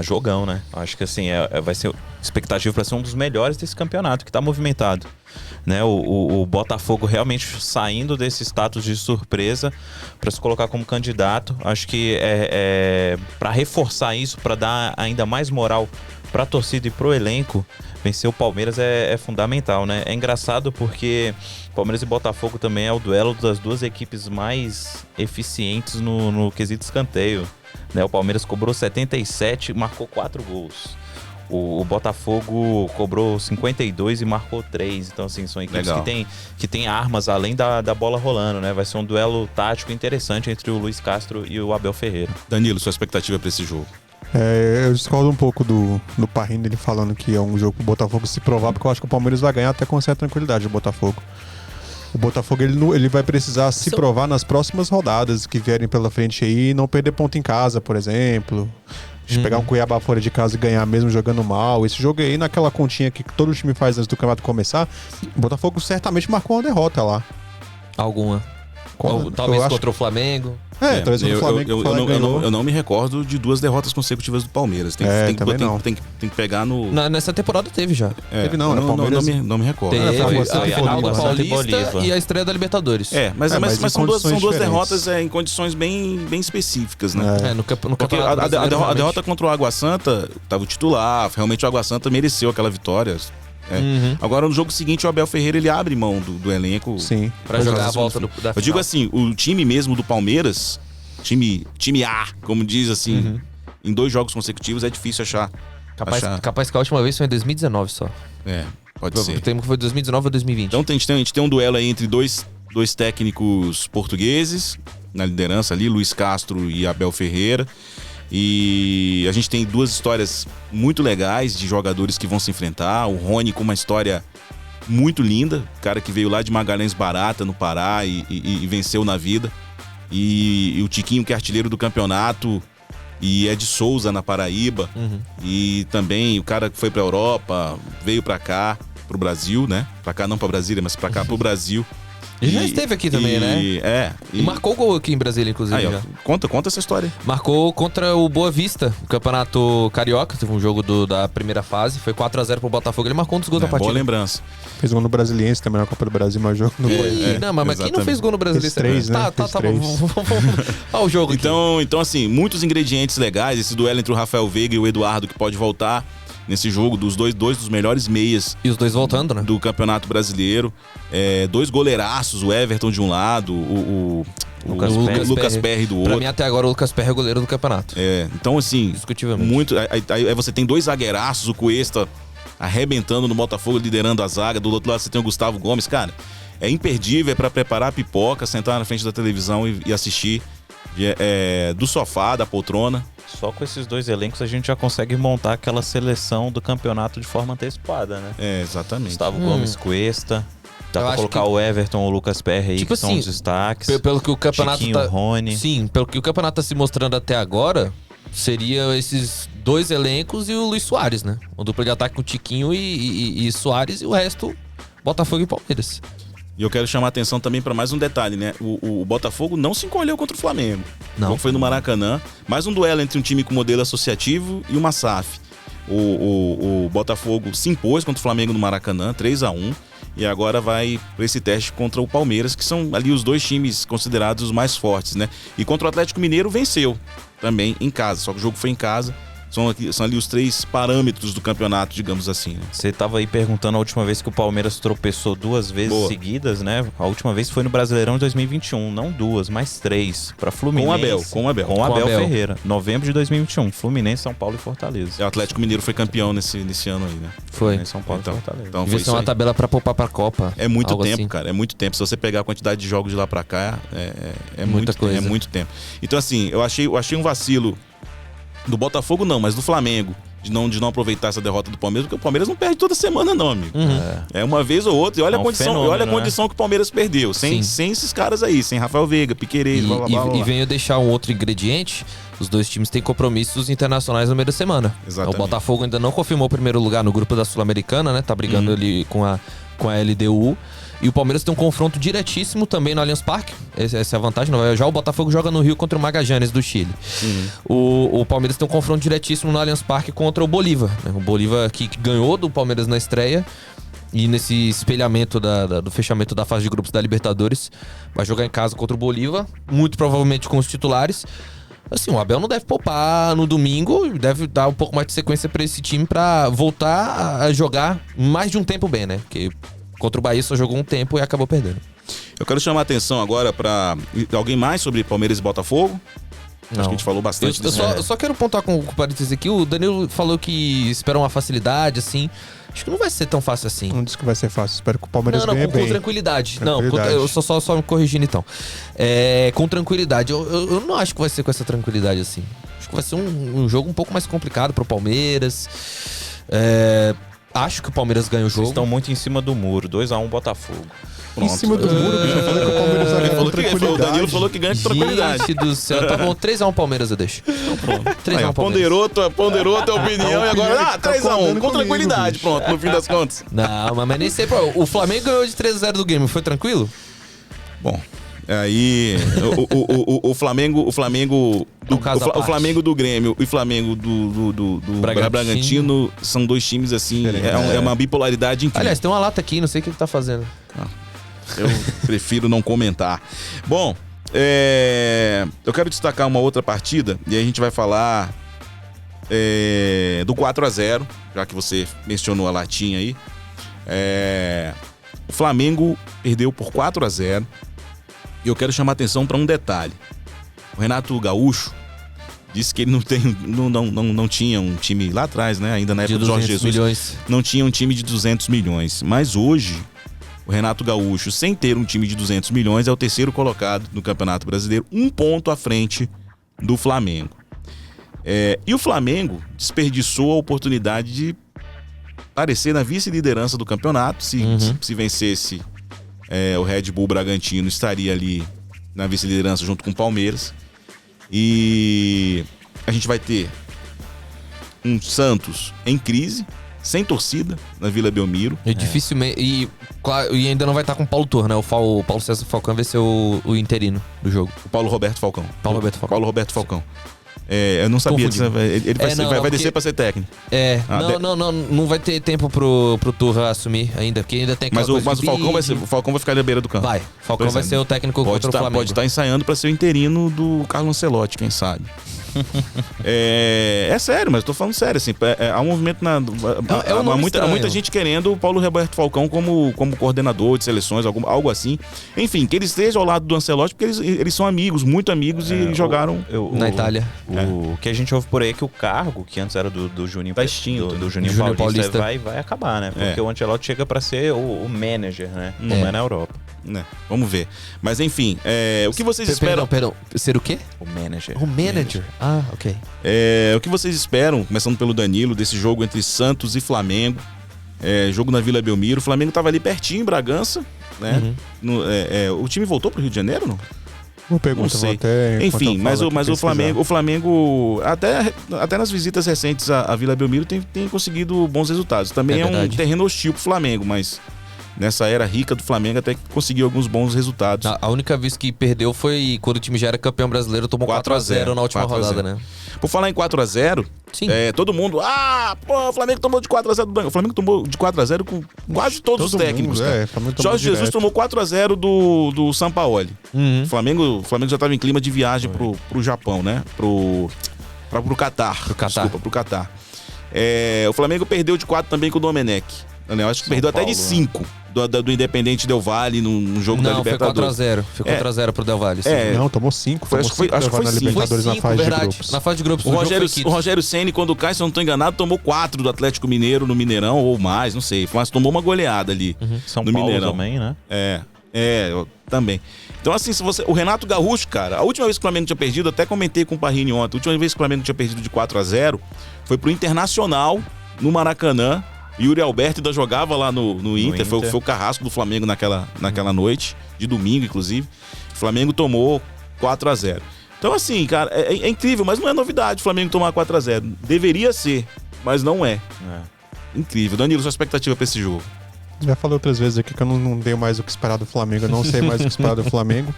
Jogão, né? Acho que assim, vai ser expectativa para ser um dos melhores desse campeonato, que tá movimentado. Né? O Botafogo realmente saindo desse status de surpresa para se colocar como candidato. Acho que para reforçar isso, para dar ainda mais moral para a torcida e pro elenco, vencer o Palmeiras é fundamental, né? É engraçado porque Palmeiras e Botafogo também é o duelo das duas equipes mais eficientes no quesito escanteio. Né? O Palmeiras cobrou 77 e marcou 4 gols. O Botafogo cobrou 52 e marcou 3. Então, assim, são equipes que têm armas além da bola rolando, né? Vai ser um duelo tático interessante entre o Luiz Castro e o Abel Ferreira. Danilo, sua expectativa para esse jogo? Eu discordo um pouco do Parrini, ele falando que é um jogo pro Botafogo se provar, porque eu acho que o Palmeiras vai ganhar até com certa tranquilidade o Botafogo. O Botafogo ele vai precisar se provar nas próximas rodadas que vierem pela frente aí e não perder ponto em casa, por exemplo. De pegar um Cuiabá fora de casa e ganhar mesmo jogando mal. Esse jogo aí, naquela continha que todo time faz antes do campeonato começar, o Botafogo certamente marcou uma derrota lá. Alguma. Talvez contra o Flamengo. Talvez contra o Flamengo. Eu não me recordo de 2 derrotas consecutivas do Palmeiras. Tem que pegar no... Nessa temporada teve já. Teve não, Palmeiras... não me recordo. Teve Água Santa e Bolívar. e a estreia da Libertadores. Mas são duas diferentes. derrotas em condições bem específicas, né? No Porque campeonato a derrota contra o Água Santa, tava o titular, realmente o Água Santa mereceu aquela vitória. Agora no jogo seguinte o Abel Ferreira ele abre mão do elenco. Sim. Pra jogar a volta da final. Eu digo assim, o time mesmo do Palmeiras, time A, como diz assim, em 2 jogos consecutivos é difícil achar. Capaz que a última vez foi em 2019 só. Pode ser. Tem que foi 2019 ou 2020. Então a gente tem um duelo aí entre dois técnicos portugueses na liderança ali, Luiz Castro e Abel Ferreira. E a gente tem 2 histórias muito legais de jogadores que vão se enfrentar. O Rony com uma história muito linda, cara que veio lá de Magalhães Barata, no Pará, e venceu na vida. E o Tiquinho, que é artilheiro do campeonato, e Ed Souza na Paraíba. E também o cara que foi pra Europa, veio pra cá, pro Brasil, né? Pra cá não pra Brasília, mas pra cá pro Brasil. Ele já esteve aqui também, né? E marcou gol aqui em Brasília, inclusive. Aí, conta essa história. Marcou contra o Boa Vista, o Campeonato Carioca. Teve um jogo da primeira fase. Foi 4-0 pro Botafogo. Ele marcou um dos gols da partida. Boa lembrança. Fez gol no Brasiliense também na Copa do Brasil, mas jogo no Não, mas quem não fez gol no Brasiliense? Fez 3, né? Tá bom. Olha o jogo aqui. Então, assim, muitos ingredientes legais. Esse duelo entre o Rafael Veiga e o Eduardo, que pode voltar nesse jogo, dois dos melhores meias. E os dois voltando, né? Do Campeonato Brasileiro. 2 goleiraços, o Everton de um lado, o Lucas Perry do outro. Pra mim, até agora, o Lucas Perry é o goleiro do campeonato. Então, assim, discutivelmente. Aí você tem 2 zagueiraços, o Cuesta arrebentando no Botafogo, liderando a zaga. Do outro lado você tem o Gustavo Gomes. Cara, é imperdível, é pra preparar a pipoca, sentar na frente da televisão e assistir do sofá, da poltrona. Só com esses 2 elencos a gente já consegue montar aquela seleção do campeonato de forma antecipada, né? Exatamente. Gustavo Gomes, Cuesta. Dá pra colocar o Everton, o Lucas Perry aí, que são os destaques. Pelo que o campeonato Chiquinho, Rony. Sim, pelo que o campeonato tá se mostrando até agora, seria esses 2 elencos e o Luiz Soares, né? O dupla de ataque com Tiquinho e Soares, e o resto, Botafogo e Palmeiras. E eu quero chamar a atenção também para mais um detalhe, né? O Botafogo não se encolheu contra o Flamengo. Não. Foi no Maracanã. Mais um duelo entre um time com modelo associativo e uma SAF. O Botafogo se impôs contra o Flamengo no Maracanã, 3-1. E agora vai para esse teste contra o Palmeiras, que são ali os 2 times considerados os mais fortes, né? E contra o Atlético Mineiro venceu também em casa, só que o jogo foi em casa. São ali os 3 parâmetros do campeonato, digamos assim, né? Você tava aí perguntando a última vez que o Palmeiras tropeçou 2 vezes seguidas, né? A última vez foi no Brasileirão de 2021, não 2, mas 3, pra Fluminense. Com o Abel Ferreira, novembro de 2021, Fluminense, São Paulo e Fortaleza. O Atlético Mineiro foi campeão nesse ano aí, né? Foi. São Paulo e Fortaleza. Então devia ser uma tabela pra poupar pra Copa. É muito tempo, assim. cara, é muito tempo. Se você pegar a quantidade de jogos de lá pra cá, é Muita coisa. É muito tempo. Então, assim, eu achei um vacilo do Botafogo não, mas do Flamengo, de não aproveitar essa derrota do Palmeiras, porque o Palmeiras não perde toda semana, não, amigo. É uma vez ou outra. E olha É a um condição, fenômeno, olha a né? condição que o Palmeiras perdeu. Sem esses caras aí, sem Rafael Veiga, Piquerez, blá, blá, blá, blá. E venho deixar um outro ingrediente. Os dois times têm compromissos internacionais no meio da semana. Exatamente. O Botafogo ainda não confirmou o primeiro lugar no grupo da Sul-Americana, né? Tá brigando ali com a LDU. E o Palmeiras tem um confronto diretíssimo também no Allianz Parque. Essa é a vantagem. Já o Botafogo joga no Rio contra o Magallanes do Chile. O Palmeiras tem um confronto diretíssimo no Allianz Parque contra o Bolívar, né? O Bolívar que ganhou do Palmeiras na estreia. E nesse espelhamento do fechamento da fase de grupos da Libertadores, vai jogar em casa contra o Bolívar, muito provavelmente com os titulares. Assim, o Abel não deve poupar no domingo, deve dar um pouco mais de sequência pra esse time pra voltar a jogar mais de um tempo bem, né? Porque contra o Bahia só jogou um tempo e acabou perdendo. Eu quero chamar a atenção agora pra alguém mais sobre Palmeiras e Botafogo. Acho que a gente falou bastante disso. Eu só quero pontuar com o parênteses aqui. O Danilo falou que espera uma facilidade, assim. Acho que não vai ser tão fácil assim. Não disse que vai ser fácil. Espero que o Palmeiras ganhe com bem. tranquilidade. Tranquilidade. Não, eu só me corrigindo então. Com tranquilidade. Eu não acho que vai ser com essa tranquilidade assim. Acho que vai ser um jogo um pouco mais complicado pro Palmeiras. Acho que o Palmeiras ganha o jogo. Vocês estão muito em cima do muro. 2-1 Botafogo. Em cima do muro, bicho. Eu falei que o Palmeiras vai ganhar com O tranquilidade. Danilo falou que ganha com tranquilidade. Gente do céu. Tá bom, 3x1 Palmeiras eu deixo. 3x1 Palmeiras. Ponderou tua opinião e agora, Tá 3x1, concordando com comigo, tranquilidade, bicho. pronto, no fim das contas. Não, mas nem sei. Pô, o Flamengo ganhou de 3x0 do game. Foi tranquilo? Bom, aí o Flamengo Um caso à o parte. Flamengo do Grêmio e o Flamengo do Bragantino são dois times assim, é uma bipolaridade incrível. Aliás, tem uma lata aqui, não sei o que ele tá fazendo. Eu prefiro não comentar. Bom, eu quero destacar uma outra partida e aí a gente vai falar do 4x0, já que você mencionou a latinha aí. O Flamengo perdeu por 4x0 e eu quero chamar a atenção para um detalhe. O Renato Gaúcho disse que ele não tinha um time lá atrás, né? Ainda na época do Jorge Jesus. Milhões. Não tinha um time de 200 milhões. Mas hoje, o Renato Gaúcho, sem ter um time de 200 milhões, é o terceiro colocado no Campeonato Brasileiro, um ponto à frente do Flamengo. E o Flamengo desperdiçou a oportunidade de aparecer na vice-liderança do campeonato. Se vencesse o Red Bull Bragantino, estaria ali na vice-liderança junto com o Palmeiras. E a gente vai ter um Santos em crise, sem torcida, na Vila Belmiro. E dificilmente. E ainda não vai estar com o Paulo Torre, né? O Paulo César Falcão vai ser o interino do jogo. O Paulo Roberto Falcão. Paulo Roberto Falcão. Eu não sabia disso. Ele vai porque- descer pra ser técnico. Não vai ter tempo pro Turra assumir ainda, porque ainda tem aquela Mas coisa de o Falcão vai ficar na beira do campo. Vai. Falcão Pois vai é. ser o técnico contra o Flamengo. Pode estar ensaiando pra ser o interino do Carlo Ancelotti, quem sabe. É sério, mas eu tô falando sério, assim, há um movimento um nome há muita estranho. gente querendo o Paulo Roberto Falcão como coordenador de seleções, algo assim. Enfim, que ele esteja ao lado do Ancelotti, porque eles são amigos, muito amigos, e jogaram Na Itália. O que a gente ouve por aí é que o cargo, que antes era do Juninho, Tá extinto, do né? Juninho Júnior Paulista, Paulista. vai acabar, né? Porque o Ancelotti chega pra ser o manager, né? Não é na Europa. né? Vamos ver. Mas enfim, o que vocês esperam? Perdão. Ser o quê? O manager. O manager. Ah, ok. O que vocês esperam, começando pelo Danilo, desse jogo entre Santos e Flamengo? Jogo na Vila Belmiro. O Flamengo tava ali pertinho, em Bragança, né? O time voltou pro Rio de Janeiro, não? Uma pergunta, Não sei. até Enfim, mas o Flamengo, até nas visitas recentes à Vila Belmiro tem conseguido bons resultados. Também é um verdade. terreno hostil pro Flamengo, mas nessa era rica do Flamengo até que conseguiu alguns bons resultados. A única vez que perdeu foi quando o time já era campeão brasileiro, tomou 4x0 na última 4 a 0. rodada, né? Por falar em 4x0, Sim. todo mundo... o Flamengo tomou de 4x0 do Banco. O Flamengo tomou de 4x0 com quase todos os Todo técnicos. mundo, cara. o Flamengo tomou Jorge Jesus direto. tomou 4x0 do Sampaoli. Uhum. O Flamengo já estava em clima de viagem pro Japão, né? Pro Catar. Pro Catar. Desculpa, pro Catar. O Flamengo perdeu de 4 também com o Domenech. Eu acho que perdeu até de Paulo, 5 do Independente Del Valle no jogo da Não, foi Libertadores. 4x0. Foi 4x0 pro Del Valle. sim. Não, tomou 5. Foi- acho que foi- acho que foi na cinco. Libertadores Foi na fase de verdade. grupos. Na fase de grupos O do jogo Rogério, foi o Rogério Ceni, quando cai, se eu não tô enganado, tomou 4 do Atlético Mineiro no Mineirão, ou mais, não sei. Mas tomou uma goleada ali São no Paulo Mineirão. também, né? Eu também. Então, assim, o Renato Gaúcho, cara, a última vez que o Flamengo tinha perdido, até comentei com o Parrini ontem, a última vez que o Flamengo tinha perdido de 4-0 foi pro Internacional, no Maracanã. Yuri Alberto ainda jogava lá no Inter. Foi o carrasco do Flamengo naquela noite, de domingo, inclusive. O Flamengo tomou 4-0. Então, assim, cara, é incrível, mas não é novidade o Flamengo tomar 4-0. Deveria ser, mas não é. Incrível. Danilo, sua expectativa pra esse jogo? Já falei outras vezes aqui que eu não dei mais o que esperar do Flamengo. Eu não sei mais o que esperar do Flamengo.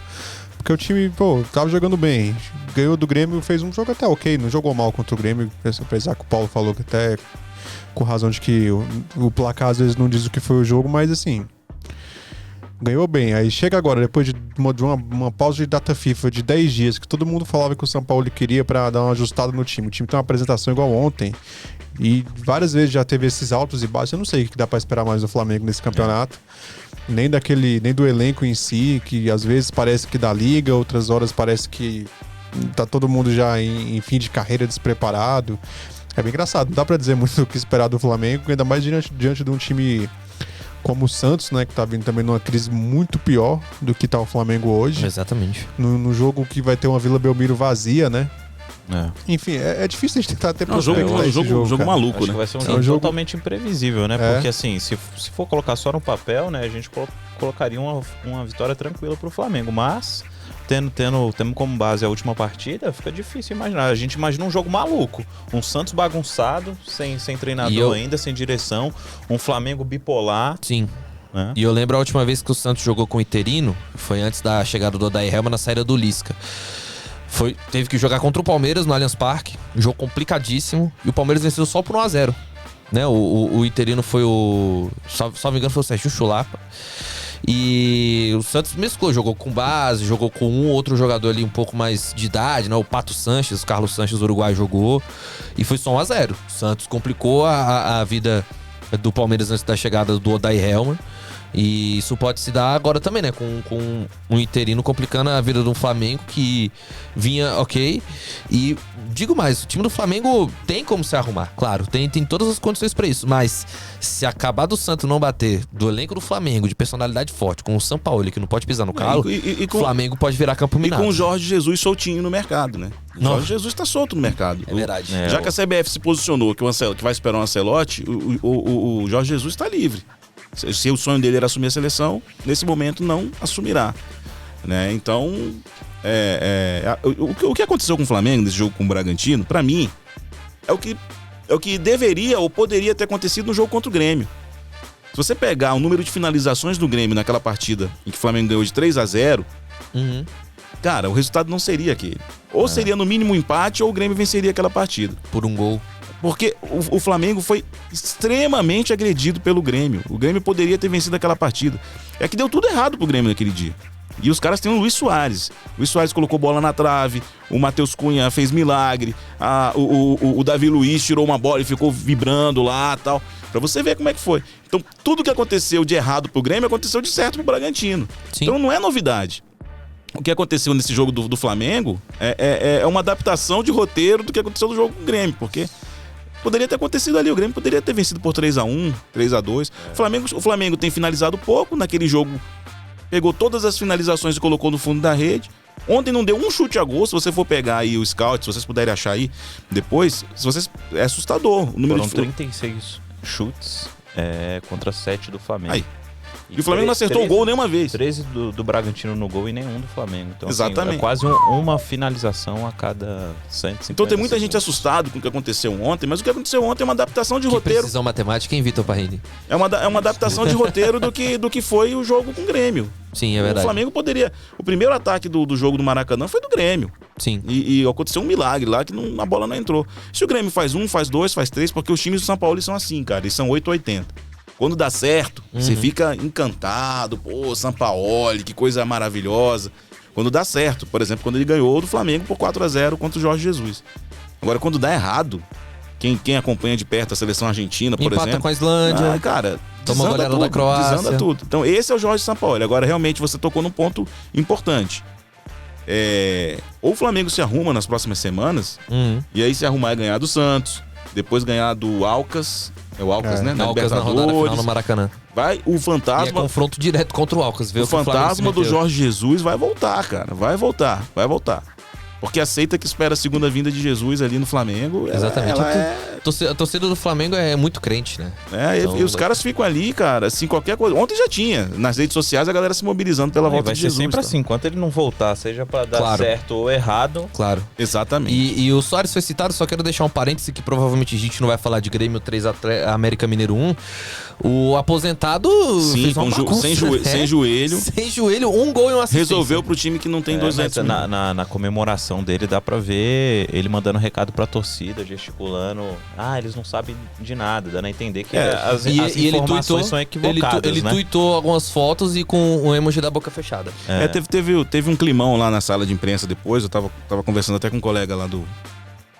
Porque o time, tava jogando bem. Ganhou do Grêmio, fez um jogo até ok. Não jogou mal contra o Grêmio. Apesar que o Paulo falou que até com razão de que o placar às vezes não diz o que foi o jogo, mas assim, ganhou bem. Aí chega agora, depois de uma pausa de data FIFA de 10 dias, que todo mundo falava que o São Paulo queria pra dar uma ajustada no time. O time tem uma apresentação igual ontem. E várias vezes já teve esses altos e baixos. Eu não sei o que dá pra esperar mais do Flamengo nesse campeonato. Nem do elenco em si, que às vezes parece que dá liga, outras horas parece que tá todo mundo já em fim de carreira despreparado. É bem engraçado, não dá pra dizer muito o que esperar do Flamengo, ainda mais diante de um time como o Santos, né, que tá vindo também numa crise muito pior do que tá o Flamengo hoje. Exatamente. No jogo que vai ter uma Vila Belmiro vazia, né? Enfim, é difícil a gente tentar ter jogo maluco, acho né? que vai ser um jogo totalmente imprevisível, né? Porque assim, se for colocar só no papel, né, a gente colocaria uma vitória tranquila pro Flamengo, mas tendo como base a última partida, fica difícil imaginar. A gente imagina um jogo maluco, um Santos bagunçado, sem treinador ainda, sem direção, um Flamengo bipolar. Sim. Né? E eu lembro a última vez que o Santos jogou com o Interino, foi antes da chegada do Odair Helma, na saída do Lisca. Teve que jogar contra o Palmeiras no Allianz Parque, um jogo complicadíssimo, e o Palmeiras venceu só por 1-0. Né? O Interino foi só me engano, foi o Sérgio Chulapa. E o Santos mesclou, jogou com base, jogou com um outro jogador ali um pouco mais de idade, né? O Pato Sanches, o Carlos Sanches, o Uruguai, jogou. E foi só 1-0. O Santos complicou a vida do Palmeiras antes da chegada do Odair Helma. E isso pode se dar agora também, né? Com um Interino complicando a vida do Flamengo, que vinha ok. E digo mais, o time do Flamengo tem como se arrumar. Claro, tem todas as condições pra isso. Mas se acabar do Santos não bater do elenco do Flamengo, de personalidade forte, com o Sampaoli, que não pode pisar no calo, o Flamengo pode virar campo minado. E com o Jorge Jesus soltinho no mercado, né? O Jorge Jesus tá solto no mercado. É verdade. Já que a CBF se posicionou que vai esperar um Ancelotti, o Jorge Jesus tá livre. Se o sonho dele era assumir a seleção, nesse momento não assumirá, né? Então, o que aconteceu com o Flamengo nesse jogo com o Bragantino, pra mim, é o que deveria ou poderia ter acontecido no jogo contra o Grêmio. Se você pegar o número de finalizações do Grêmio naquela partida em que o Flamengo ganhou de 3-0, cara, o resultado não seria aquele. Ou seria no mínimo um empate ou o Grêmio venceria aquela partida. Por um gol. Porque o Flamengo foi extremamente agredido pelo Grêmio. O Grêmio poderia ter vencido aquela partida. É que deu tudo errado pro Grêmio naquele dia. E os caras têm o Luis Soares. O Luis Soares colocou bola na trave, o Matheus Cunha fez milagre, o Davi Luiz tirou uma bola e ficou vibrando lá e tal. Pra você ver como é que foi. Então, tudo que aconteceu de errado pro Grêmio aconteceu de certo pro Bragantino. Sim. Então não é novidade. O que aconteceu nesse jogo do Flamengo é uma adaptação de roteiro do que aconteceu no jogo com o Grêmio, porque poderia ter acontecido ali, o Grêmio poderia ter vencido por 3-1, 3-2. O Flamengo tem finalizado pouco naquele jogo, pegou todas as finalizações e colocou no fundo da rede. Ontem não deu um chute a gol, se você for pegar aí o scout, se vocês puderem achar aí depois, é assustador. O número Foram 36 chutes contra 7 do Flamengo. Aí. E o Flamengo não acertou o gol nenhuma vez. 13 do Bragantino no gol e nenhum do Flamengo. Então, exatamente. Assim, é quase uma finalização a cada 150. Então tem muita gente assustada com o que aconteceu ontem, mas o que aconteceu ontem é uma adaptação de roteiro. Precisão matemática, hein, Vitor Parrini? É uma adaptação de roteiro do que foi o jogo com o Grêmio. Sim, é verdade. O Flamengo poderia... O primeiro ataque do jogo do Maracanã foi do Grêmio. Sim. E aconteceu um milagre lá que a bola não entrou. Se o Grêmio faz 1, faz 2, faz 3, porque os times do São Paulo são assim, cara. Eles são 8-80. Quando dá certo, você fica encantado. Pô, Sampaoli, que coisa maravilhosa. Quando dá certo, por exemplo, quando ele ganhou do Flamengo por 4-0 contra o Jorge Jesus. Agora, quando dá errado, quem acompanha de perto a seleção argentina, por exemplo... Empata com a Islândia. Cara, toma uma goleada da Croácia. Desanda tudo. Então, esse é o Jorge Sampaoli. Agora, realmente, você tocou num ponto importante. Ou o Flamengo se arruma nas próximas semanas, e aí se arrumar é ganhar do Santos, depois ganhar do Alcas, É o Alcas, né? Na Alcas na rodada final no Maracanã. Vai o E é fantasma... confronto direto contra o Alcas. O fantasma do Jorge Jesus vai voltar, cara. Vai voltar. Porque aceita que espera a segunda vinda de Jesus ali no Flamengo. Exatamente. Ela A torcida do Flamengo é muito crente, né? então, e os caras ficam ali, cara, assim, qualquer coisa. Ontem já tinha, nas redes sociais, a galera se mobilizando pela volta vai de ser Jesus. sempre tá? assim, enquanto ele não voltar, seja pra dar Claro. certo ou errado. Claro. Exatamente. E o Soares foi citado, só quero deixar um parêntese que provavelmente a gente não vai falar de Grêmio 3 América Mineiro 1. O aposentado Sim, fez uma bagunça, sem né? joelho. Sem joelho, um gol e uma assistência. Resolveu pro time que não tem 200 mas mil. na comemoração dele dá pra ver ele mandando recado pra torcida, gesticulando. Eles não sabem de nada, dando a entender que as informações são equivocadas, ele né? tweetou algumas fotos e com o emoji da boca fechada. Teve um climão lá na sala de imprensa depois. Eu tava conversando até com um colega lá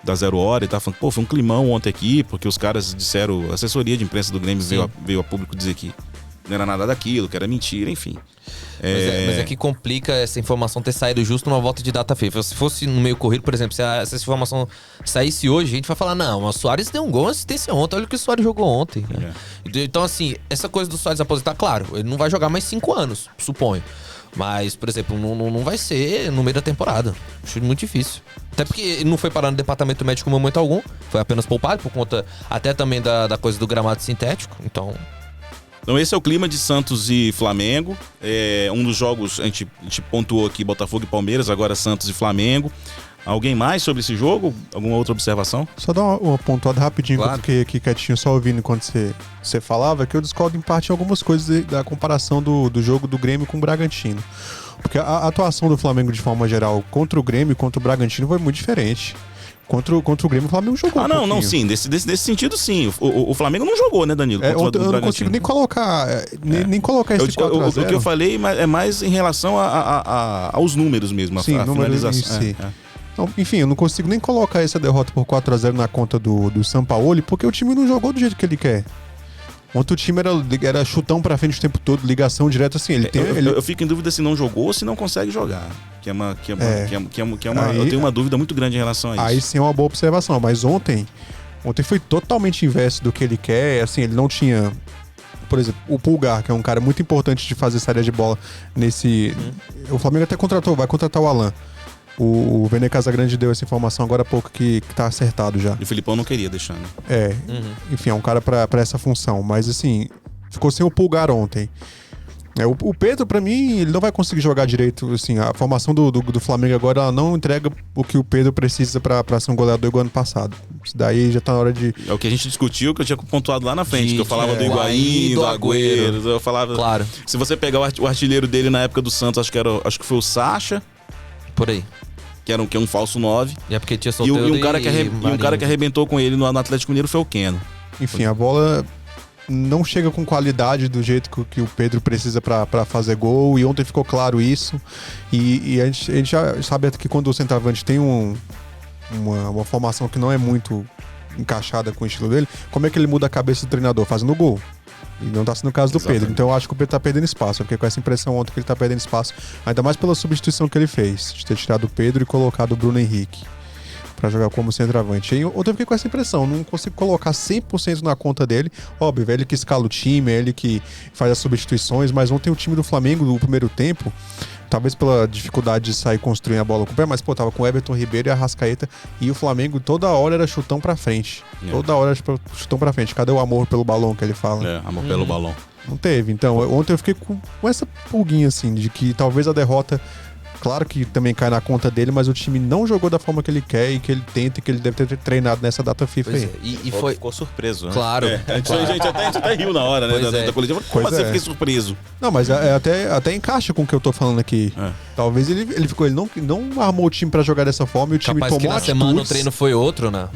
da 0 Hora e tava falando, pô, foi um climão ontem aqui, porque os caras disseram, a assessoria de imprensa do Grêmio veio a público dizer que não era nada daquilo, que era mentira, enfim. Mas é que complica essa informação ter saído justo numa volta de data FIFA. Se fosse no meio corrido, por exemplo, se essa informação saísse hoje, a gente vai falar, não, o Soares deu um gol e assistência ontem, olha o que o Soares jogou ontem. Então, assim, essa coisa do Soares aposentar, claro, ele não vai jogar mais 5 anos, suponho. Mas, por exemplo, não vai ser no meio da temporada. Acho muito difícil. Até porque ele não foi parar no departamento médico em momento algum. Foi apenas poupado, por conta até também da coisa do gramado sintético. Então, esse é o clima de Santos e Flamengo. Um dos jogos, a gente pontuou aqui Botafogo e Palmeiras, agora Santos e Flamengo. Alguém mais sobre esse jogo? Alguma outra observação? Só dar uma pontuada rapidinho, Claro. que eu fiquei aqui quietinho só ouvindo enquanto você falava, que eu discordo em parte em algumas coisas da comparação do jogo do Grêmio com o Bragantino. Porque a atuação do Flamengo, de forma geral, contra o Grêmio e contra o Bragantino foi muito diferente. Contra o Grêmio, o Flamengo jogou Não, sim. Desse sentido, sim. O Flamengo não jogou, né, Danilo? Eu Contra o não Bragantino. consigo nem colocar, nem colocar esse 4-0. O que eu falei é mais em relação aos números mesmo, Sim, a números finalização. em si. Então, enfim, eu não consigo nem colocar essa derrota por 4-0 na conta do Sampaoli, porque o time não jogou do jeito que ele quer. Ontem o time era chutão pra frente o tempo todo, ligação direta, assim. Eu fico em dúvida se não jogou ou se não consegue jogar. Eu tenho uma dúvida muito grande em relação a isso. Aí sim é uma boa observação, mas ontem foi totalmente inverso do que ele quer. Assim, ele não tinha, por exemplo, o Pulgar, que é um cara muito importante de fazer saída de bola nesse. O Flamengo até vai contratar o Alan. O Vene Casagrande deu essa informação agora há pouco que tá acertado já. E o Filipão não queria deixar, né? Enfim, é um cara pra essa função. Mas assim, ficou sem o Pulgar ontem. O Pedro, pra mim, ele não vai conseguir jogar direito. Assim, a formação do Flamengo agora, ela não entrega o que o Pedro precisa pra ser um goleador igual ano passado. Isso daí já tá na hora de... É o que a gente discutiu, que eu tinha pontuado lá na frente, que eu falava do Higuaín, do Agüero. Eu falava... Claro. Se você pegar o artilheiro dele na época do Santos, acho que foi o Sacha, por aí. que é um falso 9. E é porque tinha E solteiro um cara que arrebentou com ele no Atlético Mineiro foi o Keno. Enfim, a bola não chega com qualidade do jeito que o Pedro precisa pra fazer gol, e ontem ficou claro isso. E a gente já sabe que quando o centroavante tem uma formação que não é muito encaixada com o estilo dele, como é que ele muda a cabeça do treinador? Fazendo gol. E não tá sendo o caso do Exatamente. Pedro. Então eu acho que o Pedro tá perdendo espaço. Eu fiquei com essa impressão ontem que ele tá perdendo espaço. Ainda mais pela substituição que ele fez, de ter tirado o Pedro e colocado o Bruno Henrique pra jogar como centroavante. E ontem eu fiquei com essa impressão. Não consigo colocar 100% na conta dele. Óbvio, é ele que escala o time, é ele que faz as substituições. Mas ontem o time do Flamengo, no primeiro tempo, talvez pela dificuldade de sair construindo a bola com o pé, mas pô, tava com o Everton Ribeiro e a Arrascaeta, e o Flamengo toda hora era chutão pra frente. Toda hora era chutão pra frente. Cadê o amor pelo balão que ele fala? Amor pelo balão. Não teve. Então, ontem eu fiquei com essa pulguinha, assim, de que talvez a derrota, claro que também cai na conta dele, mas o time não jogou da forma que ele quer e que ele tenta e que ele deve ter treinado nessa data FIFA Pois aí. é. E foi... Ficou surpreso, né? Claro. A gente até riu na hora, né? Pois é. Da coletiva. Como Pois assim? é. Fiquei surpreso. Não, mas até encaixa com o que eu tô falando aqui. Talvez ele não armou o time pra jogar dessa forma e o time Capaz que tomou na semana o atitudes. treino foi outro, né?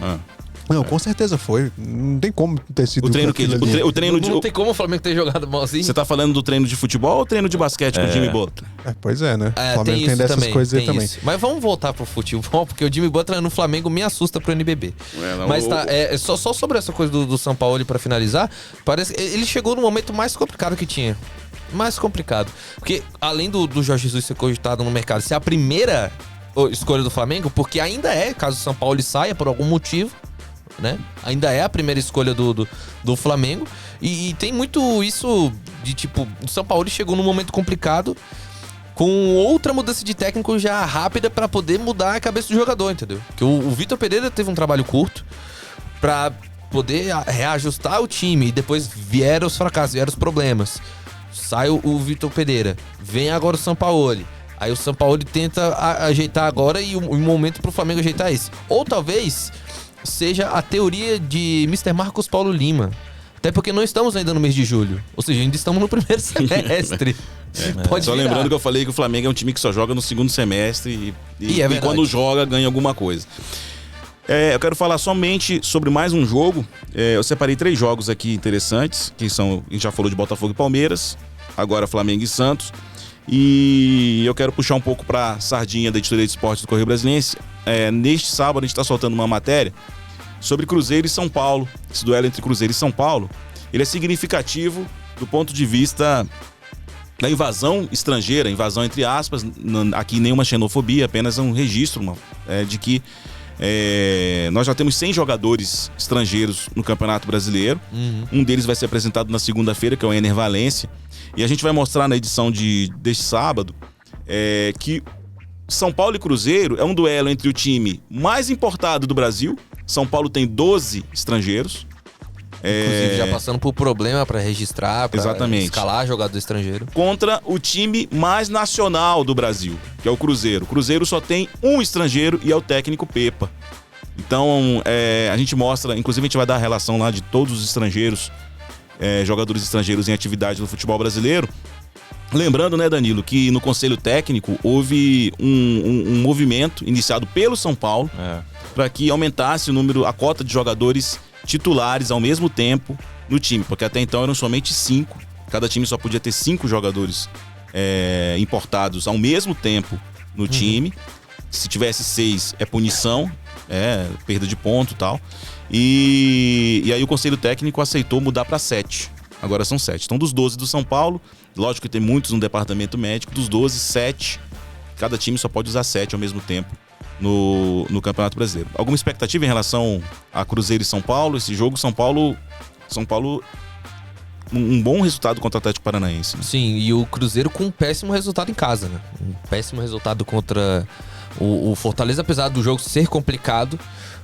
Não, com certeza foi. Não tem como ter sido O treino que aquilo ali. o treino Não tem como o Flamengo ter jogado mal assim. Você tá falando do treino de futebol ou treino de basquete com o Jimmy Butler? Pois é, né? O Flamengo tem isso dessas também, coisas aí tem também. isso. Mas vamos voltar pro futebol, porque o Jimmy Butler no Flamengo me assusta pro NBB. Não, Mas tá, só sobre essa coisa do São Paulo pra finalizar, parece que ele chegou no momento mais complicado que tinha. Mais complicado. Porque além do Jorge Jesus ser cogitado no mercado, ser a primeira escolha do Flamengo, porque ainda caso o São Paulo saia por algum motivo, né? Ainda é a primeira escolha do Flamengo. E tem muito isso de tipo, o São Paulo chegou num momento complicado com outra mudança de técnico já rápida pra poder mudar a cabeça do jogador, entendeu? Que o Vitor Pereira teve um trabalho curto pra poder reajustar o time e depois vieram os fracassos, vieram os problemas. Sai o Vitor Pereira, vem agora o Sampaoli. Aí o Sampaoli tenta ajeitar agora e o momento pro Flamengo ajeitar esse. Ou talvez seja a teoria de Mr. Marcos Paulo Lima. Até porque não estamos ainda no mês de julho. Ou seja, ainda estamos no primeiro semestre. Pode Só virar. lembrando que eu falei que o Flamengo é um time que só joga no segundo semestre E é e verdade. quando joga ganha alguma coisa. Eu quero falar somente sobre mais um jogo. Eu separei 3 jogos aqui interessantes, que são, a gente já falou de Botafogo e Palmeiras, agora Flamengo e Santos. E eu quero puxar um pouco para sardinha da editoria de esportes do Correio Brasiliense. Neste sábado a gente está soltando uma matéria sobre Cruzeiro e São Paulo. Esse duelo entre Cruzeiro e São Paulo, ele é significativo do ponto de vista da invasão estrangeira, invasão entre aspas, aqui nenhuma xenofobia, apenas um registro de que nós já temos 100 jogadores estrangeiros no Campeonato Brasileiro. Um deles vai ser apresentado na segunda-feira, que é o Ener Valencia. E a gente vai mostrar na edição deste sábado que São Paulo e Cruzeiro é um duelo entre o time mais importado do Brasil. São Paulo tem 12 estrangeiros. Inclusive já passando por problema pra registrar, pra Exatamente. escalar jogador estrangeiro. Contra o time mais nacional do Brasil, que é o Cruzeiro. O Cruzeiro só tem um estrangeiro e é o técnico Pepa. Então, a gente mostra, inclusive a gente vai dar a relação lá de todos os estrangeiros, jogadores estrangeiros em atividade no futebol brasileiro. Lembrando, né, Danilo, que no Conselho Técnico houve um movimento iniciado pelo São Paulo para que aumentasse a cota de jogadores titulares ao mesmo tempo no time, porque até então eram somente 5. Cada time só podia ter 5 jogadores importados ao mesmo tempo no time. Se tivesse 6 é punição, perda de ponto e tal. E aí o Conselho Técnico aceitou mudar para 7. Agora são 7. Então dos 12 do São Paulo, lógico que tem muitos no departamento médico, dos 12, 7. Cada time só pode usar 7 ao mesmo tempo no Campeonato Brasileiro. Alguma expectativa em relação a Cruzeiro e São Paulo? Esse jogo, São Paulo um bom resultado contra o Atlético Paranaense, né? Sim, e o Cruzeiro com um péssimo resultado em casa, né? Um péssimo resultado contra o Fortaleza, apesar do jogo ser complicado,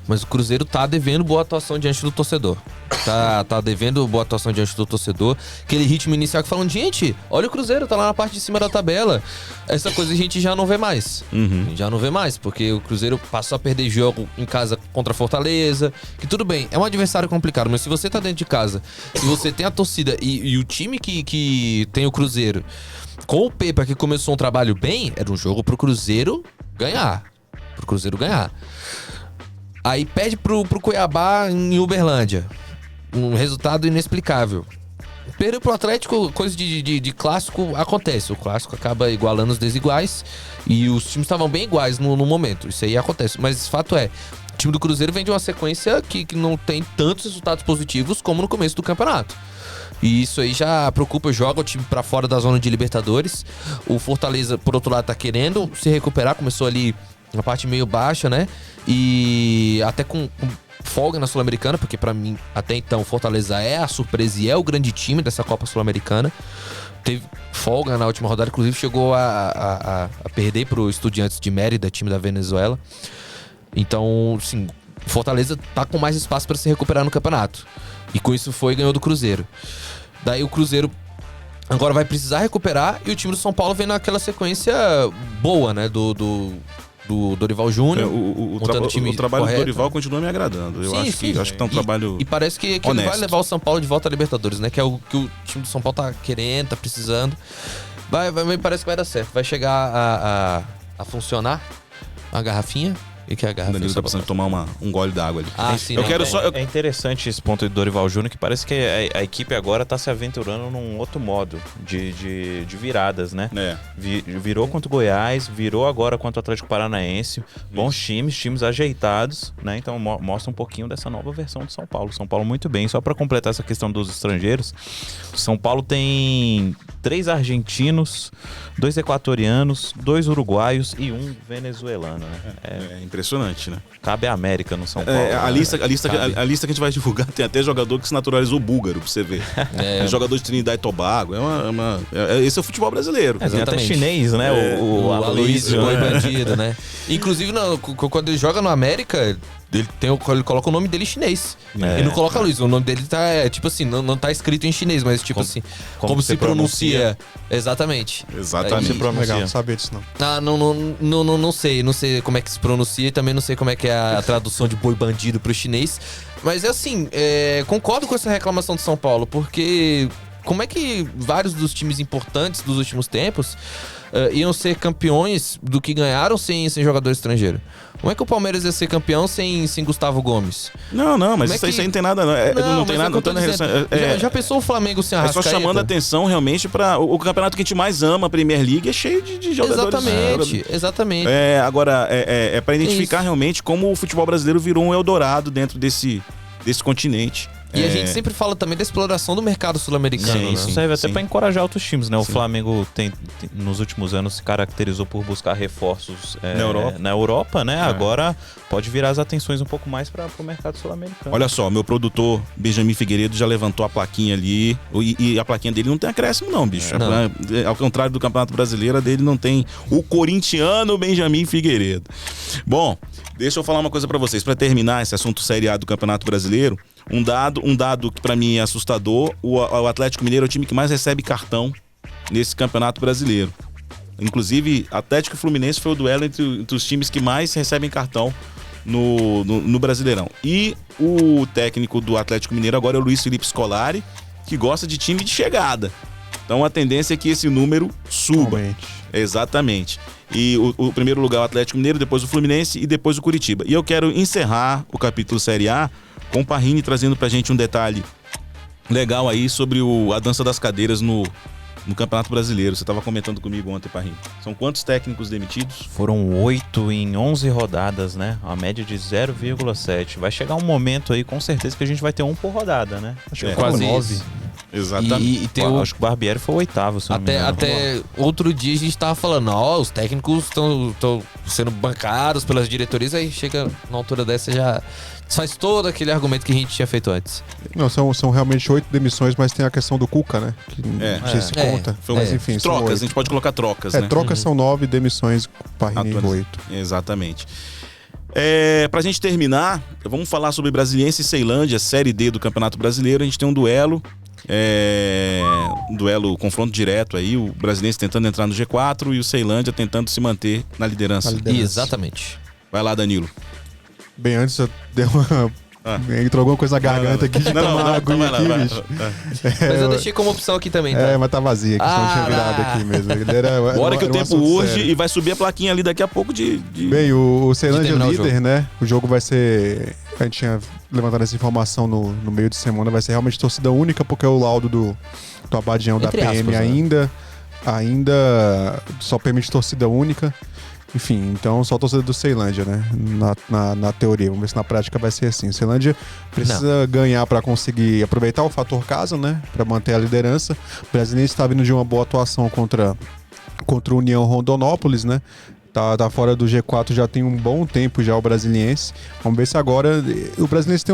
mas o Cruzeiro tá devendo boa atuação diante do torcedor. Tá devendo boa atuação diante do torcedor. Aquele ritmo inicial que falando, gente, olha o Cruzeiro, tá lá na parte de cima da tabela. Essa coisa a gente já não vê mais. Já não vê mais, porque o Cruzeiro passou a perder jogo em casa contra a Fortaleza, que tudo bem, é um adversário complicado, mas se você tá dentro de casa, se você tem a torcida e o time que tem o Cruzeiro, com o Pepa que começou um trabalho bem, era um jogo pro Cruzeiro ganhar. Aí perde pro Cuiabá em Uberlândia. Um resultado inexplicável. Perdeu pro Atlético, coisa de clássico acontece. O clássico acaba igualando os desiguais. E os times estavam bem iguais no momento. Isso aí acontece. Mas fato é, o time do Cruzeiro vem de uma sequência que não tem tantos resultados positivos como no começo do campeonato. E isso aí já preocupa, joga o time pra fora da zona de Libertadores. O Fortaleza, por outro lado, tá querendo se recuperar. Começou ali na parte meio baixa, né? E até com folga na Sul-Americana, porque pra mim, até então, o Fortaleza é a surpresa e é o grande time dessa Copa Sul-Americana. Teve folga na última rodada, inclusive chegou a perder pro Estudiantes de Mérida, time da Venezuela. Então, sim, o Fortaleza tá com mais espaço pra se recuperar no campeonato. E com isso ganhou do Cruzeiro. Daí o Cruzeiro agora vai precisar recuperar e o time do São Paulo vem naquela sequência boa, né? Do Dorival Júnior. O trabalho do Dorival continua me agradando. Eu acho que tá um trabalho E parece que ele vai levar o São Paulo de volta à Libertadores, né? Que é o que o time do São Paulo tá querendo, tá precisando. Me parece que vai dar certo. Vai chegar a funcionar a garrafinha. E que é a garrafinha. O Danilo tá precisando tomar um gole d'água ali. Sim. É interessante esse ponto de Dorival Júnior, que parece que a equipe agora tá se aventurando num outro modo de viradas, né? Virou contra o Goiás, virou agora contra o Atlético Paranaense. Bons times ajeitados, né? Então mostra um pouquinho dessa nova versão do São Paulo. São Paulo muito bem. Só para completar essa questão dos estrangeiros, São Paulo tem 3 argentinos, 2 equatorianos, 2 uruguaios e 1 venezuelano, né? É impressionante. impressionante, né? Cabe a América no São Paulo. A lista que Cabe. a lista que a gente vai divulgar tem até jogador que se naturalizou búlgaro, pra você ver. Jogador de Trinidad e Tobago. Esse é o futebol brasileiro. Tem até Exatamente. chinês, né? O Aloysio Boi né? Bandido, né? Inclusive, quando ele joga no América, ele coloca o nome dele em chinês. Ele não coloca Luiz, o nome dele tá, tipo assim, não tá escrito em chinês, mas tipo assim, como se pronuncia. Exatamente. Exatamente. Se pronuncia. Legal, não sabia disso não. Ah, não sei como é que se pronuncia e também não sei como é que é a tradução de boi bandido pro chinês. Mas assim, concordo com essa reclamação de São Paulo, porque como é que vários dos times importantes dos últimos tempos iam ser campeões do que ganharam sem jogador estrangeiro? Como é que o Palmeiras ia ser campeão sem Gustavo Gomes? Não, mas Como é isso aí que- não tem nada, não. Não tem mas nada, é o que eu tô não tem dizendo. Já pensou o Flamengo sem É Arrascaeta? só chamando a atenção realmente para o campeonato que a gente mais ama, a Premier League, é cheio de jogadores. Exatamente. Agora, é para identificar Isso. realmente como o futebol brasileiro virou um Eldorado dentro desse continente. E a gente sempre fala também da exploração do mercado sul-americano, né? Isso serve até sim. pra encorajar outros times, né? O Sim. Flamengo nos últimos anos se caracterizou por buscar reforços Na Europa. né? Agora pode virar as atenções um pouco mais para o mercado sul-americano. Olha só, meu produtor Benjamin Figueiredo já levantou a plaquinha ali e a plaquinha dele não tem acréscimo não, bicho. Não. Ao contrário do Campeonato Brasileiro, a dele não tem o corintiano Benjamin Figueiredo. Bom, deixa eu falar uma coisa pra vocês. Pra terminar esse assunto Série A do Campeonato Brasileiro, um dado que pra mim é assustador, o Atlético Mineiro é o time que mais recebe cartão nesse Campeonato Brasileiro. Inclusive, Atlético e Fluminense foi o duelo entre os times que mais recebem cartão no Brasileirão. E o técnico do Atlético Mineiro agora é o Luiz Felipe Scolari, que gosta de time de chegada. Então a tendência é que esse número suba. Realmente. Exatamente. E o primeiro lugar é o Atlético Mineiro, depois o Fluminense e depois o Curitiba. E eu quero encerrar o capítulo Série A com o Parrini trazendo pra gente um detalhe legal aí sobre a dança das cadeiras no Campeonato Brasileiro. Você estava comentando comigo ontem, Parrini. São quantos técnicos demitidos? Foram 8 em 11 rodadas, né? A média de 0,7. Vai chegar um momento aí, com certeza, que a gente vai ter um por rodada, né? Acho que Quase foram 9. Exatamente. E tem o... Acho que o Barbieri foi o oitavo, se não me engano. Até outro dia a gente tava falando, os técnicos estão sendo bancados pelas diretorias, aí chega na altura dessa já faz todo aquele argumento que a gente tinha feito antes. Não, são realmente 8 demissões, mas tem a questão do Cuca, né? Que não sei se conta. Mas enfim, são Trocas, a 8. gente pode colocar trocas, né? Trocas são 9, demissões, Parrini 8. Exatamente. Pra gente terminar, vamos falar sobre Brasiliense e Ceilândia, Série D do Campeonato Brasileiro. A gente tem um duelo, confronto direto aí, o Brasiliense tentando entrar no G4 e o Ceilândia tentando se manter na liderança. Exatamente. Vai lá, Danilo. Bem, antes eu dei uma... Entrou alguma coisa na garganta aqui de tomar água vai lá, aqui, vai lá. bicho. Mas eu deixei como opção aqui também, tá? Mas tá vazia aqui, senão tinha virado aqui mesmo. Bora que o tempo urge e vai subir a plaquinha ali daqui a pouco de... Bem, o Ceilândia é terminar o líder, jogo. né? O jogo vai ser... A gente tinha levantado essa informação no meio de semana. Vai ser realmente torcida única, porque o laudo do Abadião da Entre PM aspas, ainda só permite torcida única. Enfim, então só torcida do Ceilândia, né? Na teoria. Vamos ver se na prática vai ser assim. O Ceilândia precisa ganhar para conseguir aproveitar o fator casa, né? Para manter a liderança. O Brasiliense está vindo de uma boa atuação contra o União Rondonópolis, né? Tá fora do G4 já tem um bom tempo já o Brasiliense. Vamos ver se agora... O Brasiliense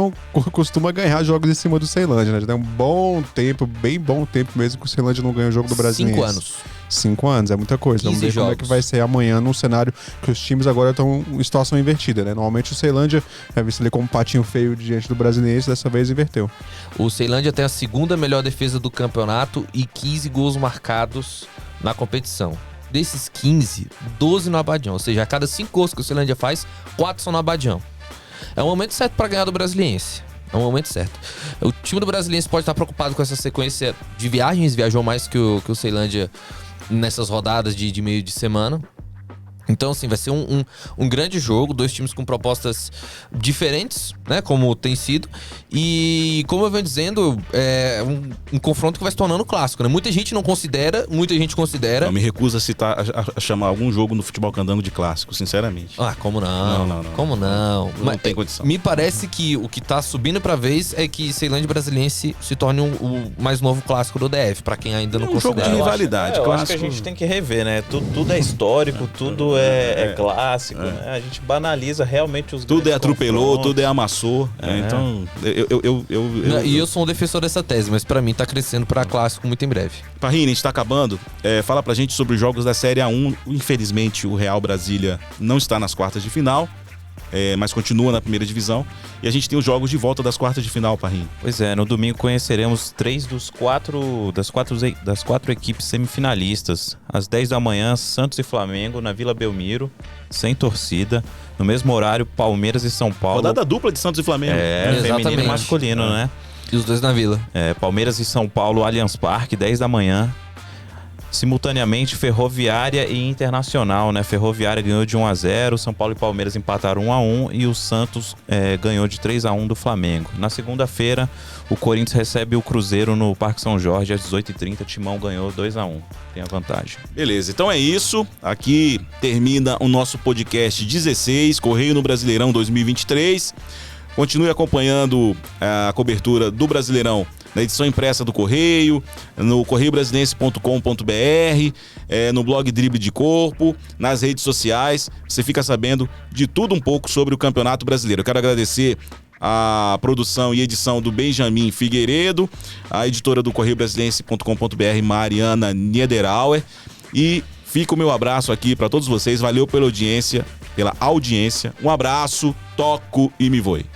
costuma ganhar jogos em cima do Ceilândia, né? Já tem um bom tempo, bem bom tempo mesmo que o Ceilândia não ganha o jogo do Brasiliense. 5 anos. 5 anos, é muita coisa. Vamos 15 ver como é que jogos. vai ser amanhã num cenário que os times agora estão em situação invertida, né? Normalmente o Ceilândia é visto ali como um patinho feio diante do Brasiliense, dessa vez inverteu. O Ceilândia tem a segunda melhor defesa do campeonato e 15 gols marcados na competição. Desses 15, 12 no Abadião. Ou seja, a cada 5 gols que o Ceilândia faz, 4 são no Abadião. É o momento certo para ganhar do Brasiliense. É o momento certo. O time do Brasiliense pode estar preocupado com essa sequência de viagens. Viajou mais que o Ceilândia nessas rodadas de meio de semana. Então, assim, vai ser um grande jogo. 2 times com propostas diferentes, né? Como tem sido. E, como eu venho dizendo, é um confronto que vai se tornando clássico, né? Muita gente não considera, muita gente considera. Eu me recuso a citar, a chamar algum jogo no futebol candango de clássico, sinceramente. Ah, como não? Não. Como não? Não tem condição. Me parece que o que tá subindo pra vez é que Ceilândia e Brasiliense se torne o mais novo clássico do DF, pra quem ainda não É um jogo considera. de rivalidade, eu acho que clássico. a gente tem que rever, né? Tudo é histórico, tudo é clássico, né? A gente banaliza realmente os Tudo é grandes atropelou, confrontos. tudo é amassou. Então, E eu sou um defensor dessa tese, mas pra mim tá crescendo pra clássico muito em breve. Parrini, a gente tá acabando. Fala pra gente sobre os jogos da Série A1. Infelizmente, o Real Brasília não está nas quartas de final, mas continua na primeira divisão. E a gente tem os jogos de volta das quartas de final, Parrini. Pois é, no domingo conheceremos 3 das quatro equipes semifinalistas. Às 10 da manhã, Santos e Flamengo na Vila Belmiro, sem torcida. No mesmo horário, Palmeiras e São Paulo. Rodada dupla de Santos e Flamengo. Exatamente. Feminino e masculino, né? E os dois na Vila. Palmeiras e São Paulo, Allianz Parque, 10 da manhã. Simultaneamente, Ferroviária e Internacional, né? Ferroviária ganhou de 1-0, São Paulo e Palmeiras empataram 1-1 e o Santos ganhou de 3-1 do Flamengo. Na segunda-feira, o Corinthians recebe o Cruzeiro no Parque São Jorge às 18h30. Timão ganhou 2-1. Tem a vantagem. Beleza, então é isso. Aqui termina o nosso podcast 16, Correio no Brasileirão 2023. Continue acompanhando a cobertura do Brasileirão na edição impressa do Correio, no correiobrasiliense.com.br, no blog Drible de Corpo, nas redes sociais. Você fica sabendo de tudo um pouco sobre o Campeonato Brasileiro. Eu quero agradecer a produção e edição do Benjamin Figueiredo, a editora do correiobrasiliense.com.br, Mariana Niederauer. E fica o meu abraço aqui para todos vocês. Valeu pela audiência. Um abraço, toco e me voe.